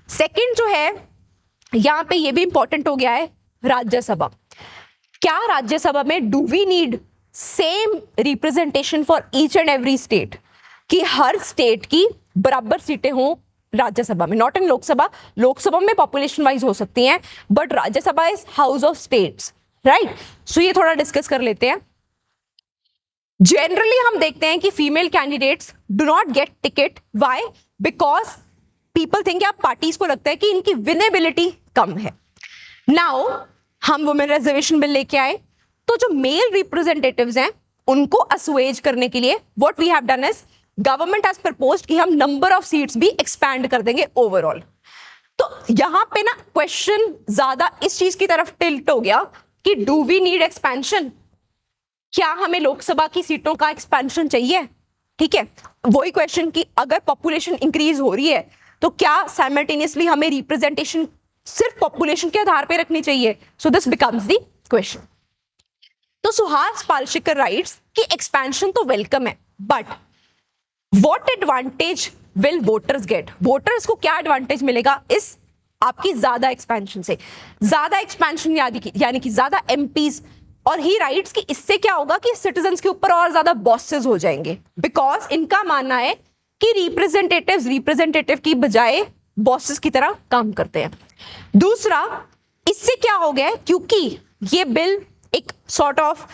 सेकेंड जो है यहाँ पे ये भी इंपॉर्टेंट हो गया है, राज्यसभा. क्या राज्यसभा में do we need same representation for each and every state, कि हर स्टेट की बराबर सीटें हों राज्यसभा में? Not in Lok Sabha. लोकसभा में पॉपुलेशन वाइज हो सकती हैं, but Rajya Sabha is house of states, right? So ये थोड़ा डिस्कस कर लेते हैं. जनरली हम देखते हैं कि female candidates do not gate ticket. Why? Because people think, या पार्टीज को लगता है कि इनकी विनेबिलिटी कम है. नाउ हम वुमेन रिजर्वेशन बिल लेके आए, तो जो मेल रिप्रेजेंटेटिव्स हैं उनको असुएज करने के लिए what we have done is government has proposed कि हम नंबर ऑफ सीट्स भी एक्सपैंड कर देंगे ओवरऑल. तो यहां पे ना क्वेश्चन ज्यादा इस चीज की तरफ टिल्ट हो गया कि डू वी नीड एक्सपेंशन? क्या हमें लोकसभा की सीटों का एक्सपेंशन चाहिए? ठीक है, वही क्वेश्चन कि अगर पॉपुलेशन इंक्रीज हो रही है तो क्या साइमल्टेनियसली हमें रिप्रेजेंटेशन सिर्फ पॉपुलेशन के आधार पे रखनी चाहिए? So this becomes the question. तो सुहास पालशिकर राइट्स कि एक्सपेंशन तो वेलकम है, but what advantage will voters get? Voters को क्या एडवांटेज मिलेगा इस आपकी ज्यादा एक्सपेंशन से? ज्यादा एक्सपेंशन यानी कि ज्यादा एमपीज. और ही राइट्स कि इससे क्या होगा कि सिटीजन्स के ऊपर और ज्यादा बॉसेस हो जाएंगे, बिकॉज इनका मानना है कि रिप्रेजेंटेटिव की बजाय बॉसेस की तरह काम करते हैं. दूसरा, इससे क्या हो गया, क्योंकि ये बिल एक सॉर्ट ऑफ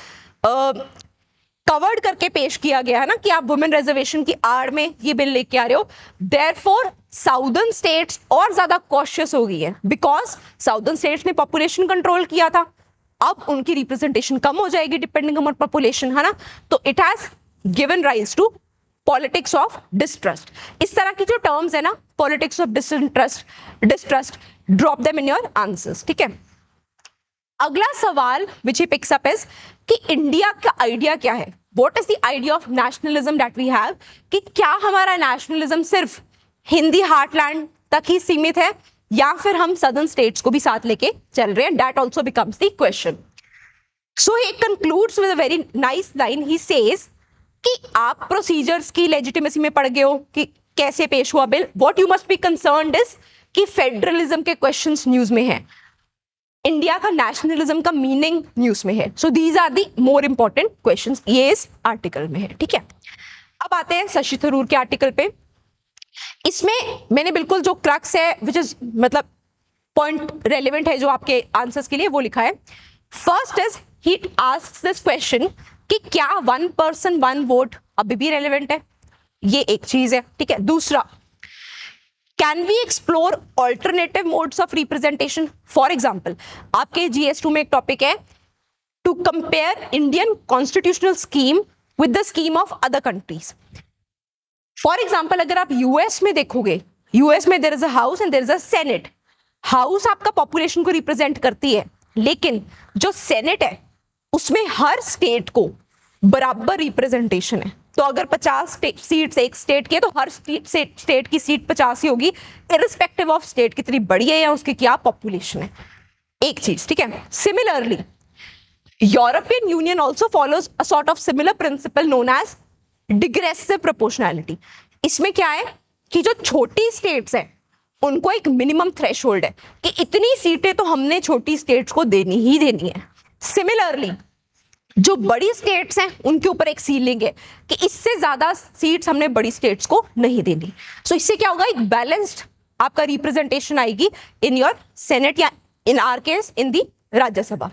कवर्ड करके पेश किया गया है ना कि आप वुमेन रिजर्वेशन की आड़ में ये बिल लेके आ रहे हो, देयरफॉर साउदर्न स्टेट्स और ज्यादा कॉशियस हो गई है, बिकॉज साउदर्न स्टेट्स ने पॉपुलेशन कंट्रोल किया था, अब उनकी रिप्रेजेंटेशन कम हो जाएगी डिपेंडिंग ऑन पॉपुलेशन, है ना. तो it has given rise to politics of distrust. इस तरह की जो टर्म्स है ना, politics of distrust, drop them in your answers. ठीक है. अगला सवाल which he picks up is कि इंडिया का आइडिया क्या है? What is the idea of nationalism that we have? कि क्या हमारा नेशनलिज्म सिर्फ हिंदी हार्टलैंड तक ही सीमित है या फिर हम सदर्न स्टेट्स को भी साथ लेके चल रहे हैं? That also becomes the question. So he concludes with a very nice line. He says कि आप प्रोसीजर्स की लेजिटिमेसी में पड़ गए हो कि कैसे पेश हुआ bill. What you must be concerned is कि फेडरलिज्म के क्वेश्चंस न्यूज में है, इंडिया का नेशनलिज्म का मीनिंग न्यूज में है. So these are the more important questions, ये इस आर्टिकल में है. ठीक है. अब आते हैं शशि थरूर के आर्टिकल पे. इसमें मैंने बिल्कुल जो क्रक्स है विच इज मतलब पॉइंट रेलिवेंट है जो आपके आंसर्स के लिए, वो लिखा है. First is he asks this question कि क्या 1 person 1 vote अभी भी रेलिवेंट है? ये एक चीज है. ठीक है. दूसरा, can we explore alternative modes of representation? For example, आपके GS2 में एक टॉपिक है to compare Indian constitutional scheme with the scheme of other countries. For example, अगर आप यूएस में देखोगे, यूएस में there is a house and there is a senate. House आपका पॉपुलेशन को रिप्रेजेंट करती है, लेकिन जो सेनेट है उसमें हर स्टेट को बराबर रिप्रेजेंटेशन है. तो अगर 50 सीट्स एक स्टेट की है तो हर स्टेट की सीट 50 ही होगी, इरिस्पेक्टिव ऑफ स्टेट कितनी बड़ी है या उसकी क्या पॉपुलेशन है। एक चीज, ठीक है। Similarly European Union also follows a sort of similar principle known as degressive proportionality. इसमें क्या है कि जो छोटी स्टेट्स हैं उनको एक मिनिमम थ्रेशोल्ड है कि इतनी सीटें तो हमने छोटी स्टेट्स को देनी ही देनी है। सिमिलरली जो बड़ी स्टेट्स हैं उनके ऊपर एक सीलिंग है कि इससे ज्यादा सीट्स हमने बड़ी स्टेट्स को नहीं देनी। सो इससे क्या होगा, एक बैलेंस्ड आपका रिप्रेजेंटेशन आएगी इन योर सेनेट या इन आर केस इन दी राज्यसभा।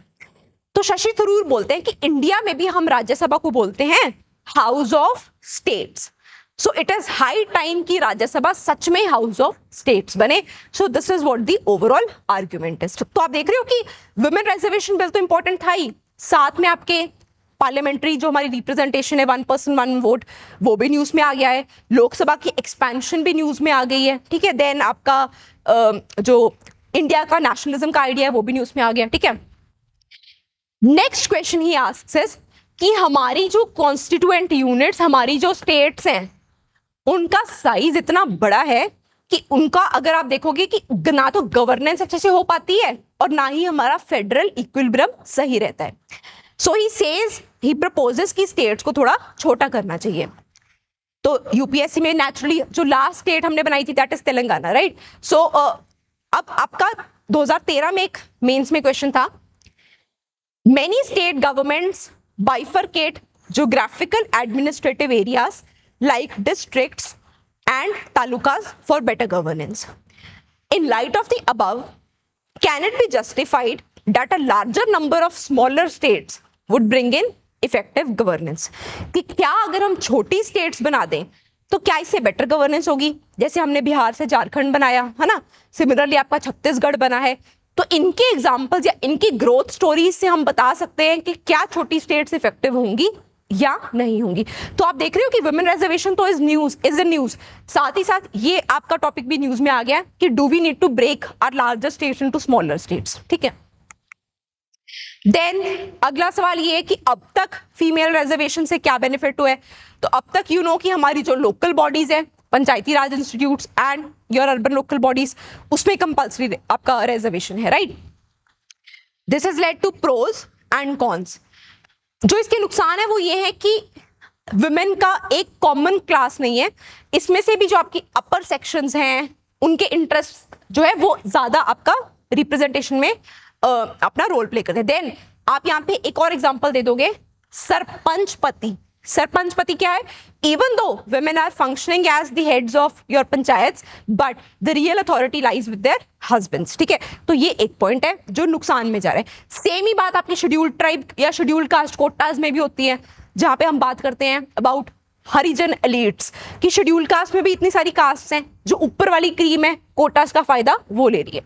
तो शशि थरूर बोलते हैं कि इंडिया में भी हम राज्यसभा को बोलते हैं house of states. So it is high time की राज्यसभा सच में हाउस ऑफ स्टेट्स बने। सो this is what the overall argument is. तो आप देख रहे हो कि वुमेन रिजर्वेशन बिल तो इंपॉर्टेंट था ही, साथ में आपके पार्लियामेंट्री जो हमारी रिप्रेजेंटेशन है 1 पर्सन 1 वोट वो भी न्यूज में आ गया है, लोकसभा की एक्सपेंशन भी न्यूज में आ गई है, ठीक है। देन आपका जो इंडिया का नेशनलिज्म का आइडिया है वो भी न्यूज में आ गया, ठीक है। Next question he asks is कि हमारी जो कॉन्स्टिट्यूएंट यूनिट्स, हमारी जो स्टेट्स हैं उनका साइज इतना बड़ा है कि उनका अगर आप देखोगे कि ना तो गवर्नेंस अच्छे से हो पाती है और ना ही हमारा फेडरल इक्विलिब्रियम सही रहता है। सो ही सेज, ही प्रपोजेस कि स्टेट्स को थोड़ा छोटा करना चाहिए। तो यूपीएससी में नेचुरली जो लास्ट स्टेट हमने बनाई थी दैट इज तेलंगाना, राइट। सो अब आपका 2013 में एक मेंस में क्वेश्चन था, many state governments bifurcate geographical administrative areas like districts and talukas for better governance. In light of the above, can it be justified that a larger number of smaller states would bring in effective governance? कि क्या अगर हम छोटी states बना दें तो क्या इससे बेटर गवर्नेंस होगी, जैसे हमने बिहार से झारखंड बनाया है ना, सिमिलरली आपका छत्तीसगढ़ बना है। तो इनके एग्जाम्पल्स या इनकी ग्रोथ स्टोरीज से हम बता सकते हैं कि क्या छोटी स्टेट्स इफेक्टिव होंगी या नहीं होंगी। तो आप देख रहे हो कि वुमेन रिजर्वेशन तो इज इन न्यूज, साथ ही साथ ये आपका टॉपिक भी न्यूज में आ गया कि do we need to break our larger states into smaller states, ठीक है। देन अगला सवाल ये है कि अब तक फीमेल रिजर्वेशन से क्या बेनिफिट हुआ है। तो अब तक यू नो कि हमारी जो लोकल बॉडीज है, Panchayati Raj institutes and your urban local bodies, उसमें कंपल्सरी आपका रिजर्वेशन है, right. This is led to pros and cons. जो इसके नुकसान है वो ये है कि वुमेन का एक कॉमन क्लास नहीं है, इसमें से भी जो आपकी अपर सेक्शंस हैं उनके इंटरेस्ट जो है वो ज्यादा आपका रिप्रेजेंटेशन में अपना रोल प्ले करते हैं। देन आप यहाँ पे एक और एग्जांपल दे दोगे, सरपंच पति। सरपंच पति क्या है, even though women are functioning as the heads of your panchayat but the real authority lies with their husbands, ठीक है। तो ये एक पॉइंट है जो नुकसान में जा रहा है। सेम ही बात आपकी शेड्यूल्ड ट्राइब या शेड्यूल्ड कास्ट कोटाज में भी होती है, जहां पे हम बात करते हैं अबाउट हरिजन एलिट्स कि शेड्यूल्ड कास्ट में भी इतनी सारी कास्ट हैं, जो ऊपर वाली क्रीम है कोटाज का फायदा वो ले रही है।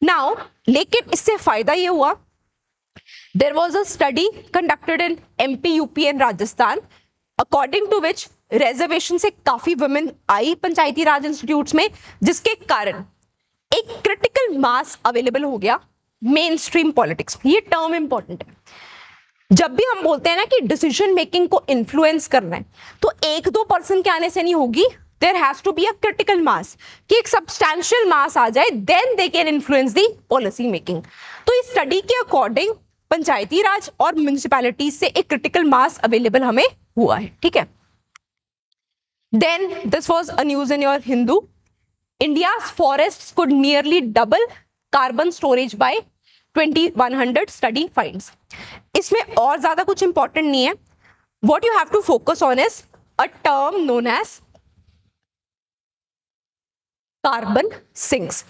नाउ लेकिन इससे फायदा ये हुआ, there was a study conducted in MP, UP and Rajasthan, according to which reservation से काफी women आई पंचायती राज इंस्टीट्यूट्स में, जिसके कारण एक क्रिटिकल मास अवेलेबल हो गया मेन स्ट्रीम पॉलिटिक्स। ये टर्म इंपॉर्टेंट है। जब भी हम बोलते हैं ना कि डिसीजन मेकिंग को इन्फ्लुएंस करना है तो 1-2 पर्सन के आने से नहीं होगी, there has to be a critical mass, कि एक सब्सटैंशियल मास आ जाए, then they can influence the policy making. तो इस स्टडी के अकॉर्डिंग पंचायती राज और म्युनिसिपैलिटीज से एक क्रिटिकल मास अवेलेबल हमें हुआ है, ठीक है। Then this was a news in your Hindu, India's forests could nearly double carbon storage by 2100 study finds. इसमें और ज्यादा कुछ इंपॉर्टेंट नहीं है, what you have to focus on is a term known as carbon sinks.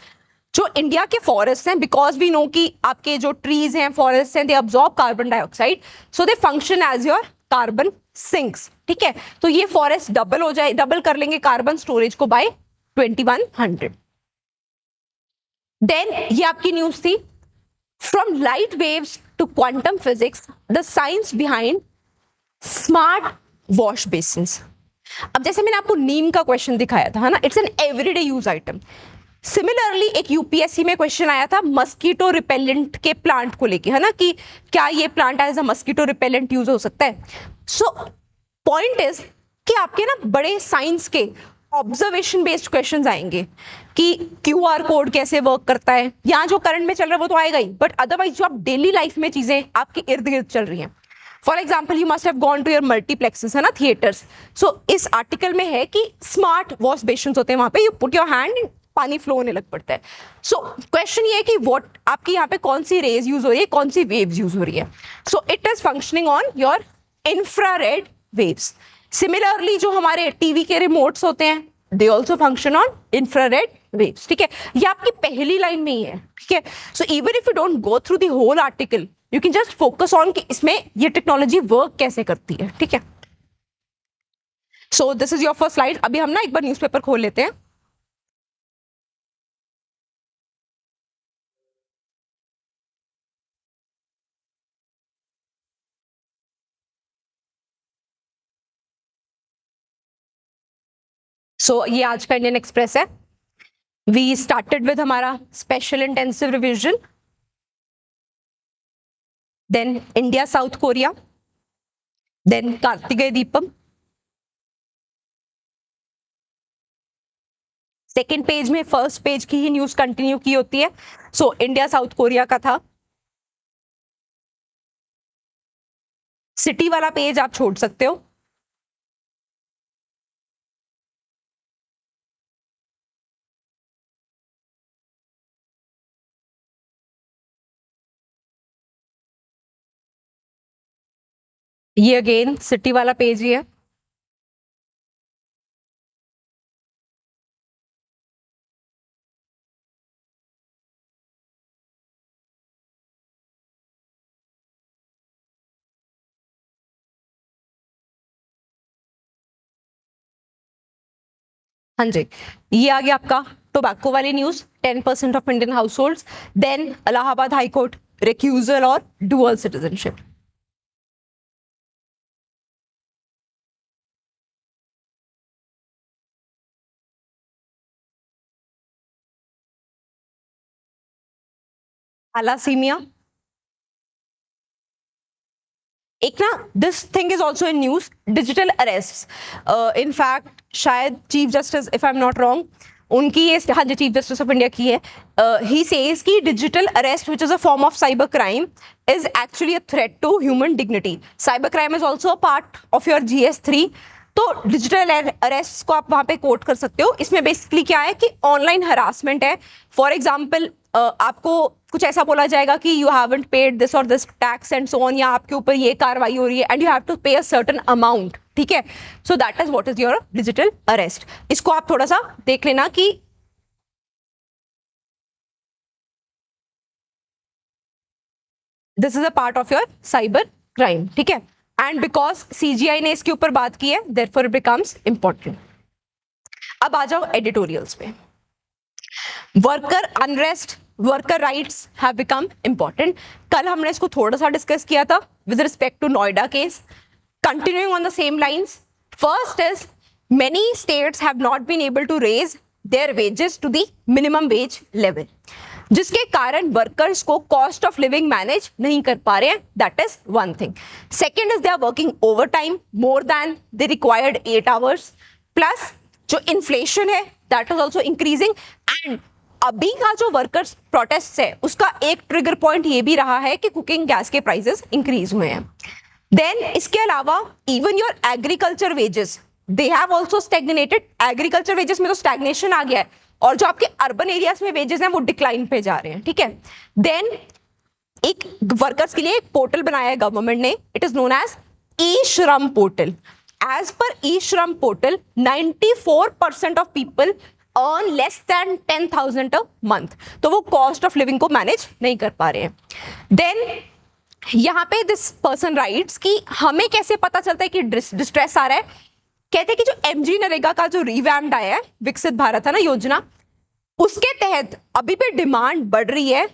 जो India के forest हैं, because we know कि आपके जो ट्रीज हैं, फॉरेस्ट हैं, they absorb carbon dioxide, so they function as your carbon sinks, ठीक है। तो ये फॉरेस्ट डबल हो जाए, डबल कर लेंगे कार्बन स्टोरेज को बाय 2100। देन ये आपकी न्यूज थी, from light waves to quantum physics the science behind smart wash basins. अब जैसे मैंने आपको नीम का क्वेश्चन दिखाया था, है ना, it's an everyday use item. Similarly एक यूपीएससी में क्वेश्चन आया था मस्कीटो रिपेलेंट के प्लांट को लेके, है ना, कि क्या ये plant as a mosquito repellent use हो सकता है। सो पॉइंट इज कि आपके ना बड़े साइंस के ऑब्जर्वेशन बेस्ड क्वेश्चंस आएंगे कि क्यूआर कोड कैसे वर्क करता है, यहाँ जो करंट में चल रहा है वो तो आएगा ही, बट अदरवाइज जो आप डेली लाइफ में चीजें आपके इर्द गिर्द चल रही हैं, for example you must have gone to your multiplexes, है ना, थिएटर्स। सो इस आर्टिकल में है कि स्मार्ट वॉश बेसिन होते हैं, वहां पे यू पुट योर हैंड, पानी फ्लो होने लग पड़ता है। सो क्वेश्चन ये है कि व्हाट आपकी यहाँ पे कौन सी रेज यूज हो रही है, कौन सी वेव्स यूज हो रही है। So it is functioning on your infrared waves. Similarly जो हमारे टीवी के रिमोट्स होते हैं, they also function on infrared waves, ठीक है। ये आपकी पहली लाइन में ही है, ठीक है। So even if you don't go through the whole article, you can just focus on कि इसमें ये टेक्नोलॉजी वर्क कैसे करती है, ठीक है। So this is your first slide. अभी हम ना एक बार न्यूज़पेपर खोल लेते हैं। सो ये आज का इंडियन एक्सप्रेस है। वी स्टार्टेड विद हमारा special intensive revision, then India South Korea, then Kartikeya Deepam. Second page में फर्स्ट पेज की ही न्यूज कंटिन्यू की होती है। सो इंडिया साउथ कोरिया का था। सिटी वाला पेज आप छोड़ सकते हो। ये अगेन सिटी वाला पेज ही है। हाँ जी, ये आ गया आपका टोबैको वाली न्यूज, 10% ऑफ इंडियन हाउस होल्ड। Then Allahabad high court recusal और डुअल सिटीजनशिप। थैलासीमिया एक ना, this thing is also in news, digital arrest. In fact शायद chief justice, if I am not wrong, उनकी ये, हाँ जी, चीफ जस्टिस ऑफ इंडिया की है। ही सेज कि digital arrest which is a form of cyber crime is actually a threat to human dignity. Cyber crime is also a part of your GS3। तो digital arrest को आप वहां पे coat कर सकते हो। इसमें बेसिकली क्या है कि ऑनलाइन हरासमेंट है। फॉर एग्जाम्पल आपको कुछ ऐसा बोला जाएगा कि यू हैवंट पेड दिस और this tax and so on, या आपके ऊपर ये कार्रवाई हो रही है एंड यू हैव टू पे अ सर्टेन अमाउंट, ठीक है। So that is what is your digital arrest. इसको आप थोड़ा सा देख लेना कि this is a part of your cyber crime, ठीक है। एंड बिकॉज CGI ने इसके ऊपर बात की है, देयरफॉर इट बिकम्स इंपॉर्टेंट। अब आ जाओ एडिटोरियल्स पे। Worker unrest, worker rights have become important. कल हमने इसको थोड़ा सा डिस्कस किया था with respect to Noida case. Continuing on the same lines, first is many states have not been able to raise their wages to the minimum wage level, जिसके कारण workers को कॉस्ट ऑफ लिविंग मैनेज नहीं कर पा रहे हैं। That is one thing. Second is they are working over time more than the required 8 hours, plus जो inflation है that is also increasing. And अभी का जो वर्कर्स प्रोटेस्ट है उसका एक ट्रिगर पॉइंट ये भी रहा है कि कुकिंग गैस के प्राइसेस इंक्रीज हुए हैं। देन इसके अलावा even your agriculture wages they have also stagnated. Agriculture wages में तो स्टैग्नेशन आ गया है, और जो आपके अर्बन एरियाज में वेजेस हैं वो डिक्लाइन पे जा रहे हैं, ठीक है। देन एक वर्कर्स के लिए एक पोर्टल बनाया है गवर्नमेंट ने, it is known as e Shram portal. As per e Shram portal 94% of people earn less than 10,000 a month, तो वो कॉस्ट ऑफ लिविंग को मैनेज नहीं कर पा रहे हैं। देन यहाँ पे दिस पर्सन राइट्स कि हमें कैसे पता चलता है कि डिस्ट्रेस आ रहा है। कहते हैं कि जो MG नरेगा का जो रिवैम्ड आया है, विकसित भारत है ना योजना, उसके तहत अभी भी डिमांड बढ़ रही है।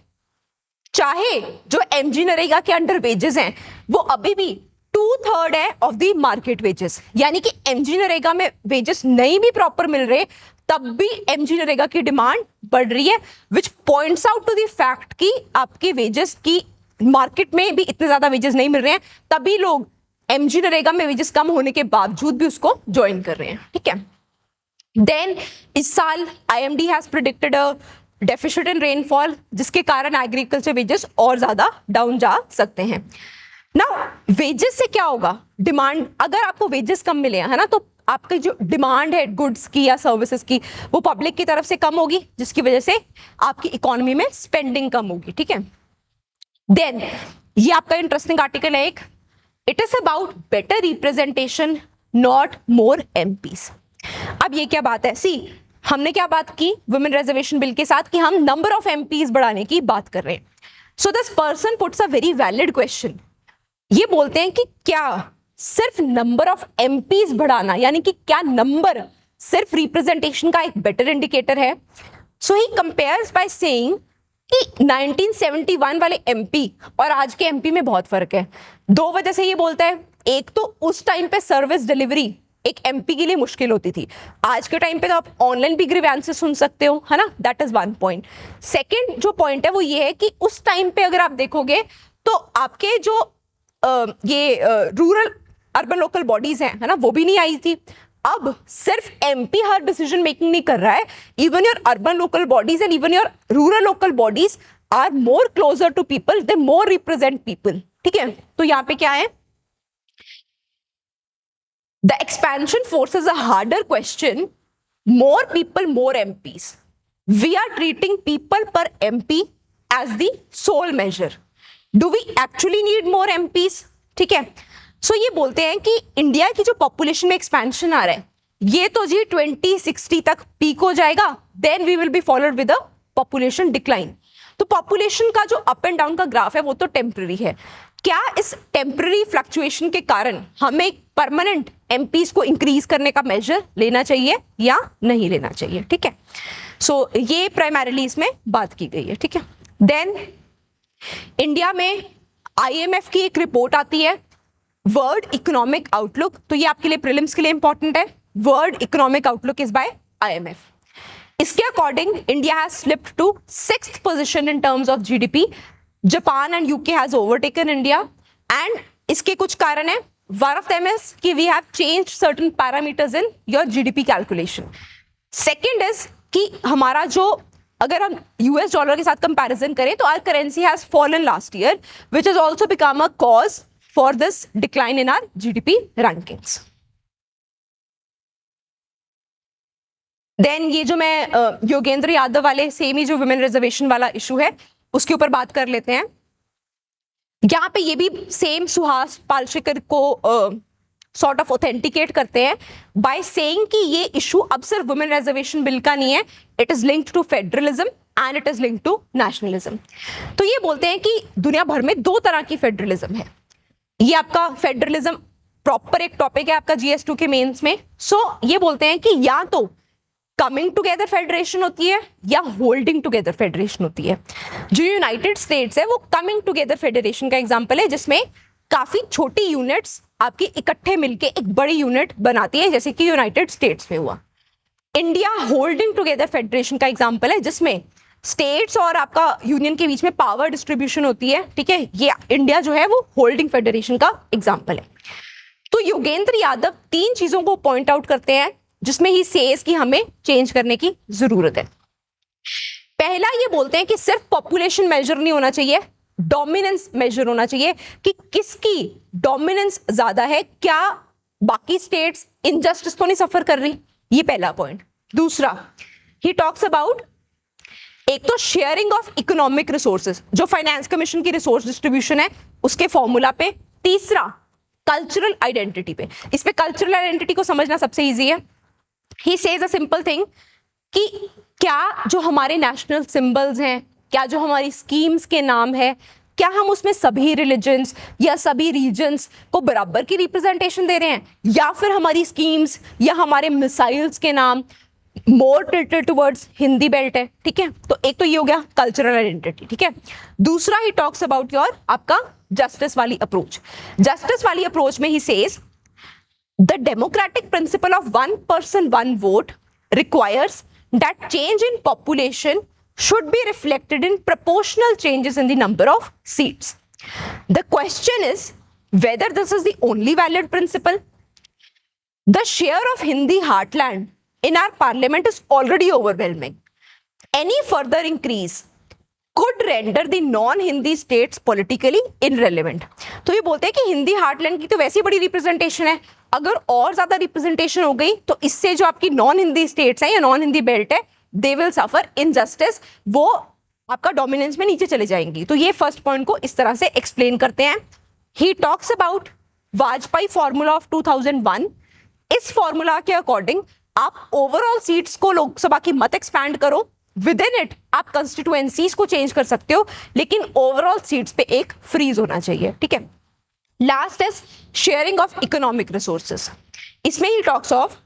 चाहे जो MG नरेगा के अंडर वेजेस हैं वो अभी भी 2/3 है ऑफ द मार्केट वेजेस, यानी कि MG नरेगा में वेजेस नहीं भी प्रॉपर मिल रहे तब भी MG नरेगा की डिमांड बढ़ रही है, which points out to the fact कि आपके वेजेस की मार्केट में भी इतने ज्यादा वेजेस नहीं मिल रहे हैं, तभी लोग एमजी नरेगा में वेजेस कम होने के बावजूद भी उसको ज्वाइन कर रहे हैं, ठीक है। देन इस साल IMD has predicted a deficit in rainfall, जिसके कारण एग्रीकल्चर वेजेस और ज्यादा डाउन जा सकते हैं। ना वेजेस से क्या होगा, डिमांड, अगर आपको वेजेस कम मिले है ना, तो आपकी जो डिमांड है गुड्स की या सर्विसेज की, वो पब्लिक की तरफ से कम होगी, जिसकी वजह से आपकी इकोनॉमी में स्पेंडिंग कम होगी, ठीक है। देन ये आपका इंटरेस्टिंग आर्टिकल है एक, it is about better representation not more MPs। अब ये क्या बात है, सी हमने क्या बात की वुमेन रिजर्वेशन बिल के साथ कि हम नंबर ऑफ MPs बढ़ाने की बात कर रहे हैं। So this person puts a very valid question, ये बोलते हैं कि क्या सिर्फ नंबर ऑफ MPs बढ़ाना, यानी कि क्या नंबर सिर्फ रिप्रेजेंटेशन का एक बेटर इंडिकेटर है। सो ही कंपेयर्स बाय सेइंग कि 1971 वाले MP और आज के MP में बहुत फर्क है। दो वजह से ये बोलता है, एक तो उस टाइम पे सर्विस डिलीवरी एक MP के लिए मुश्किल होती थी, आज के टाइम पे तो आप ऑनलाइन भी ग्रीवेंसेस सुन सकते हो, है ना, that is one point. Second जो पॉइंट है वो ये है कि उस टाइम पे अगर आप देखोगे तो आपके जो ये रूरल अर्बन लोकल बॉडीज हैं, है ना, वो भी नहीं आई थी। अब सिर्फ MP हर डिसीजन मेकिंग नहीं कर रहा है, even your urban local bodies and even your rural local bodies are more closer to people, they more represent people, ठीक है। तो यहाँ पे क्या है, the expansion forces a harder question, more people more MPs, we are treating people per MP as the sole measure, do we actually need more MPs, ठीक है। सो ये बोलते हैं कि इंडिया की जो पॉपुलेशन में एक्सपेंशन आ रहा है, ये तो जी 2060 तक पीक हो जाएगा, then we will be followed with a population decline. तो पॉपुलेशन का जो अप एंड डाउन का ग्राफ है वो तो टेम्पररी है, क्या इस टेम्पररी फ्लक्चुएशन के कारण हमें परमानेंट MPs को इंक्रीज करने का मेजर लेना चाहिए या नहीं लेना चाहिए, ठीक है। सो ये प्राइमरीली इसमें बात की गई है, ठीक है। देन इंडिया में IMF की एक रिपोर्ट आती है, वर्ल्ड इकोनॉमिक आउटलुक, तो ये आपके लिए प्रीलिम्स के लिए इंपॉर्टेंट है। World economic outlook is by IMF। इसके according India has slipped to 6th position in terms of GDP, Japan and UK has overtaken India, and इसके कुछ कारण है। वन ऑफ देम इज कि we have changed certain parameters in your GDP calculation. Second is कि हमारा जो, अगर हम US डॉलर के साथ कंपैरिजन करें तो our currency has fallen last year, which has also become a cause for this decline in our GDP rankings. Then ये जो मैं योगेंद्र यादव वाले सेम ही जो वुमेन रिजर्वेशन वाला इशू है उसके ऊपर बात कर लेते हैं। यहाँ पे ये भी सेम सुहास पालशेकर को सॉर्ट ऑफ ऑथेंटिकेट करते हैं बाय सेइंग कि ये इशू अब सिर्फ वुमेन रिजर्वेशन बिल का नहीं है, it is linked to federalism and it is linked to nationalism. तो ये बोलते हैं कि दुनिया भर में दो तरह की फेडरलिज्म है। ये आपका फेडरलिज्म प्रॉपर एक टॉपिक है आपका GS2 के मेंस में। सो ये बोलते हैं कि या तो कमिंग टुगेदर फेडरेशन होती है या होल्डिंग टुगेदर फेडरेशन होती है। जो यूनाइटेड स्टेट्स है वो कमिंग टुगेदर फेडरेशन का एग्जांपल है, जिसमें काफी छोटी यूनिट्स आपकी इकट्ठे मिलके एक बड़ी यूनिट बनाती है, जैसे कि यूनाइटेड स्टेट्स में हुआ। इंडिया होल्डिंग टुगेदर फेडरेशन का एग्जांपल है, जिसमें स्टेट्स और आपका यूनियन के बीच में पावर डिस्ट्रीब्यूशन होती है, ठीक है। ये इंडिया जो है वो होल्डिंग फेडरेशन का एग्जांपल है। तो योगेंद्र यादव तीन चीजों को पॉइंट आउट करते हैं जिसमें ही सेज कि हमें चेंज करने की जरूरत है। पहला ये बोलते हैं कि सिर्फ पॉपुलेशन मेजर नहीं होना चाहिए, डोमिनेंस मेजर होना चाहिए कि किसकी डोमिनेंस ज्यादा है, क्या बाकी स्टेट्स इनजस्टिस तो नहीं सफर कर रही, ये पहला पॉइंट। दूसरा, ही टॉक्स अबाउट एक तो शेयरिंग ऑफ इकोनॉमिक रिसोर्सेज, जो फाइनेंस कमीशन की रिसोर्स डिस्ट्रीब्यूशन है उसके फॉर्मूला पे। तीसरा, कल्चरल आइडेंटिटी पे। इस पे कल्चरल आइडेंटिटी को समझना सबसे इजी है। He says a simple thing कि क्या जो हमारे नेशनल सिंबल्स हैं, क्या जो हमारी स्कीम्स के नाम है, क्या हम उसमें सभी रिलीजन्स या सभी रीजन्स को बराबर की रिप्रेजेंटेशन दे रहे हैं, या फिर हमारी स्कीम्स या हमारे मिसाइल्स के नाम मोर टिल्टेड टुवर्ड्स हिंदी बेल्ट है, ठीक है। तो एक तो ये हो गया कल्चरल आइडेंटिटी, ठीक है। दूसरा, ही टॉक्स अबाउट योर आपका जस्टिस वाली अप्रोच। जस्टिस वाली अप्रोच में he says the democratic principle of one person one vote requires that change in population should be reflected in proportional changes in the number of seats. The question is whether this is the only valid principle. The share of Hindi heartland in our parliament is already overwhelming. Any further increase could render the non-Hindi states politically irrelevant. तो ये बोलते हैं कि Hindi heartland की तो वैसी बड़ी representation है, अगर और ज्यादा रिप्रेजेंटेशन हो गई तो इससे जो आपकी नॉन हिंदी स्टेट्स हैं या नॉन हिंदी बेल्ट है, दे विल सफर इनजस्टिस, वो आपका डोमिनेंस में नीचे चले जाएंगी. तो ये फर्स्ट पॉइंट को इस तरह से एक्सप्लेन करते हैं. He talks about Vajpayee formula of 2001. इस फॉर्मूला के अकॉर्डिंग आप ओवरऑल सीट्स को लोकसभा की मत एक्सपैंड करो, विद इन इट आप कंस्टिट्यूएंसीज को चेंज कर सकते हो, लेकिन ओवरऑल सीट्स पे एक फ्रीज होना चाहिए. ठीक है. Last is sharing of economic resources. इसमें ही talks of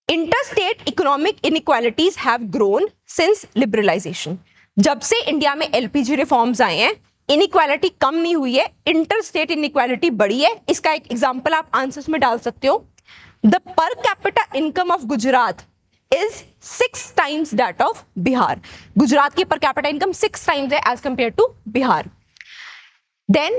interstate economic inequalities have grown since liberalisation. जब से इंडिया में एलपीजी रिफॉर्म्स आए हैं, इनइक्वालिटी कम नहीं हुई है, इंटरस्टेट इनइक्वालिटी बढ़ी है. इसका एक एग्जांपल आप आंसर्स में डाल सकते हो. The per capita income of Gujarat is 6 times that of Bihar. Gujarat की per capita income 6 times है as compared to Bihar. Then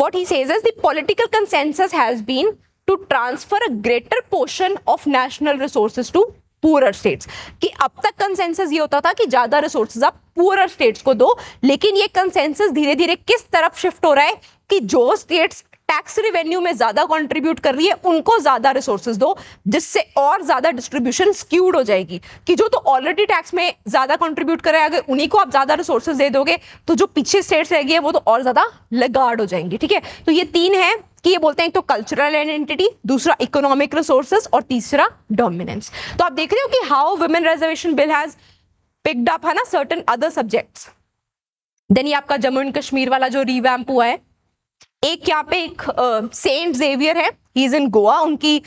what he says is the political consensus has been to transfer a greater portion of national resources to poorer states. कि अब तक consensus ये होता था कि ज्यादा रिसोर्सेज आप पुअर स्टेट्स को दो, लेकिन ये कंसेंसस धीरे धीरे किस तरफ शिफ्ट हो रहा है कि जो स्टेट्स टैक्स रिवेन्यू में ज्यादा कंट्रीब्यूट कर रही है उनको ज्यादा रिसोर्सेज दो, जिससे और ज्यादा डिस्ट्रीब्यूशन स्क्यूड हो जाएगी. कि जो तो ऑलरेडी टैक्स में ज्यादा कंट्रीब्यूट कर रहे हैं, अगर उन्हीं को आप ज्यादा रिसोर्सेज दे दोगे तो जो पीछे स्टेट्स रह गई है वो तो और ज्यादा लगार्ड हो जाएंगी. ठीक है. तो ये तीन है कि ये बोलते हैं तो कल्चरल आइडेंटिटी, दूसरा इकोनॉमिक रिसोर्सेज और तीसरा डोमिनेंस. तो आप देख रहे हो कि how women reservation bill has picked up है ना सर्टेन अदर सब्जेक्ट्स. देन ये आपका जम्मू एंड कश्मीर वाला जो रिवैम्प हुआ है. एक यहाँ पे एक सेंट जेवियर है, ही इज इन गोवा, उनकी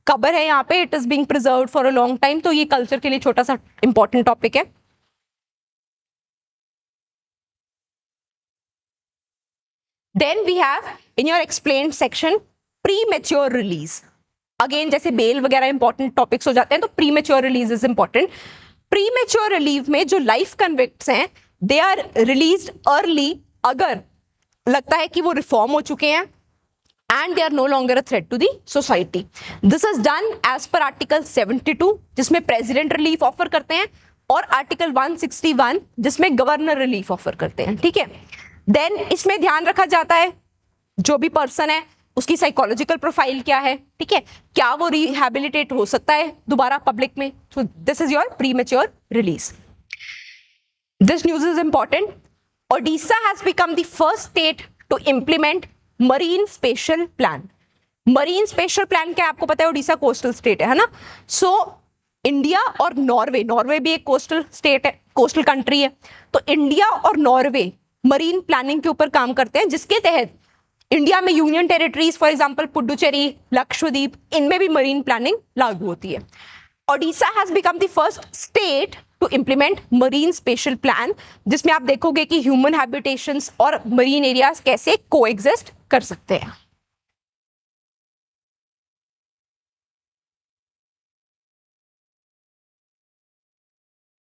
कब्र है यहाँ पे, it is being preserved for a long time. तो ये कल्चर के लिए छोटा सा इंपॉर्टेंट टॉपिक है. Then we have in your explained section premature release. Again जैसे बेल वगैरह इंपॉर्टेंट टॉपिक्स हो जाते हैं तो premature release is important. Premature release में जो लाइफ कन्विक्ट्स हैं दे आर रिलीज्ड अर्ली अगर लगता है कि वो रिफॉर्म हो चुके हैं and they are no longer a threat to the society. This is done as per article 72 जिसमें प्रेसिडेंट रिलीफ ऑफर करते हैं, और आर्टिकल 161 जिसमें गवर्नर रिलीफ ऑफर करते हैं. ठीक है. देन इसमें ध्यान रखा जाता है जो भी पर्सन है उसकी साइकोलॉजिकल प्रोफाइल क्या है. ठीक है. क्या वो रिहेबिलिटेट हो सकता है दोबारा पब्लिक में. सो this is your pre mature release. This news is important. Odisha has become the first state to implement Marine Spatial Plan. Marine Spatial Plan क्या आपको पता है, ओडिशा कोस्टल स्टेट है ना. सो इंडिया और नॉर्वे, नॉर्वे भी एक कोस्टल स्टेट है, कोस्टल कंट्री है. तो इंडिया और नॉर्वे मरीन प्लानिंग के ऊपर काम करते हैं, जिसके तहत इंडिया में union territories for example Puducherry, Lakshadweep, इनमें भी मरीन प्लानिंग लागू होती है. Odisha has become the first state to implement marine spatial plan, जिसमें आप देखोगे कि ह्यूमन हैबिटेशंस और मरीन एरियाज कैसे कोएग्जिस्ट कर सकते हैं.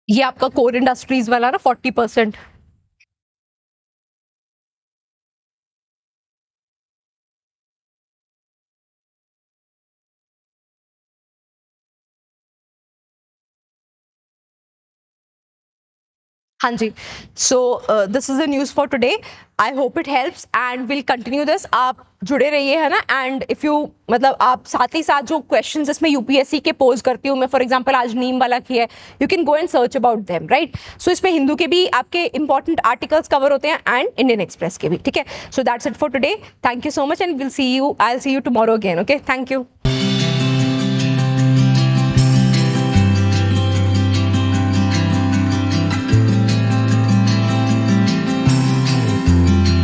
ये आपका कोर इंडस्ट्रीज वाला ना 40%. हाँ जी. So this is the news for today. I hope it helps and will continue this. आप जुड़े रहिए है ना. एंड इफ़ यू मतलब आप साथ ही साथ जो क्वेश्चंस इसमें यूपीएससी के पोज करती हूँ मैं, फॉर एग्जांपल आज नीम वाला किया है, you can go and search about them, right. So इसमें हिंदू के भी आपके इंपॉर्टेंट आर्टिकल्स कवर होते हैं एंड इंडियन एक्सप्रेस के भी. ठीक है. So that's it for today. Thank you so much and will see you, I will see you tomorrow again. Okay. Thank you.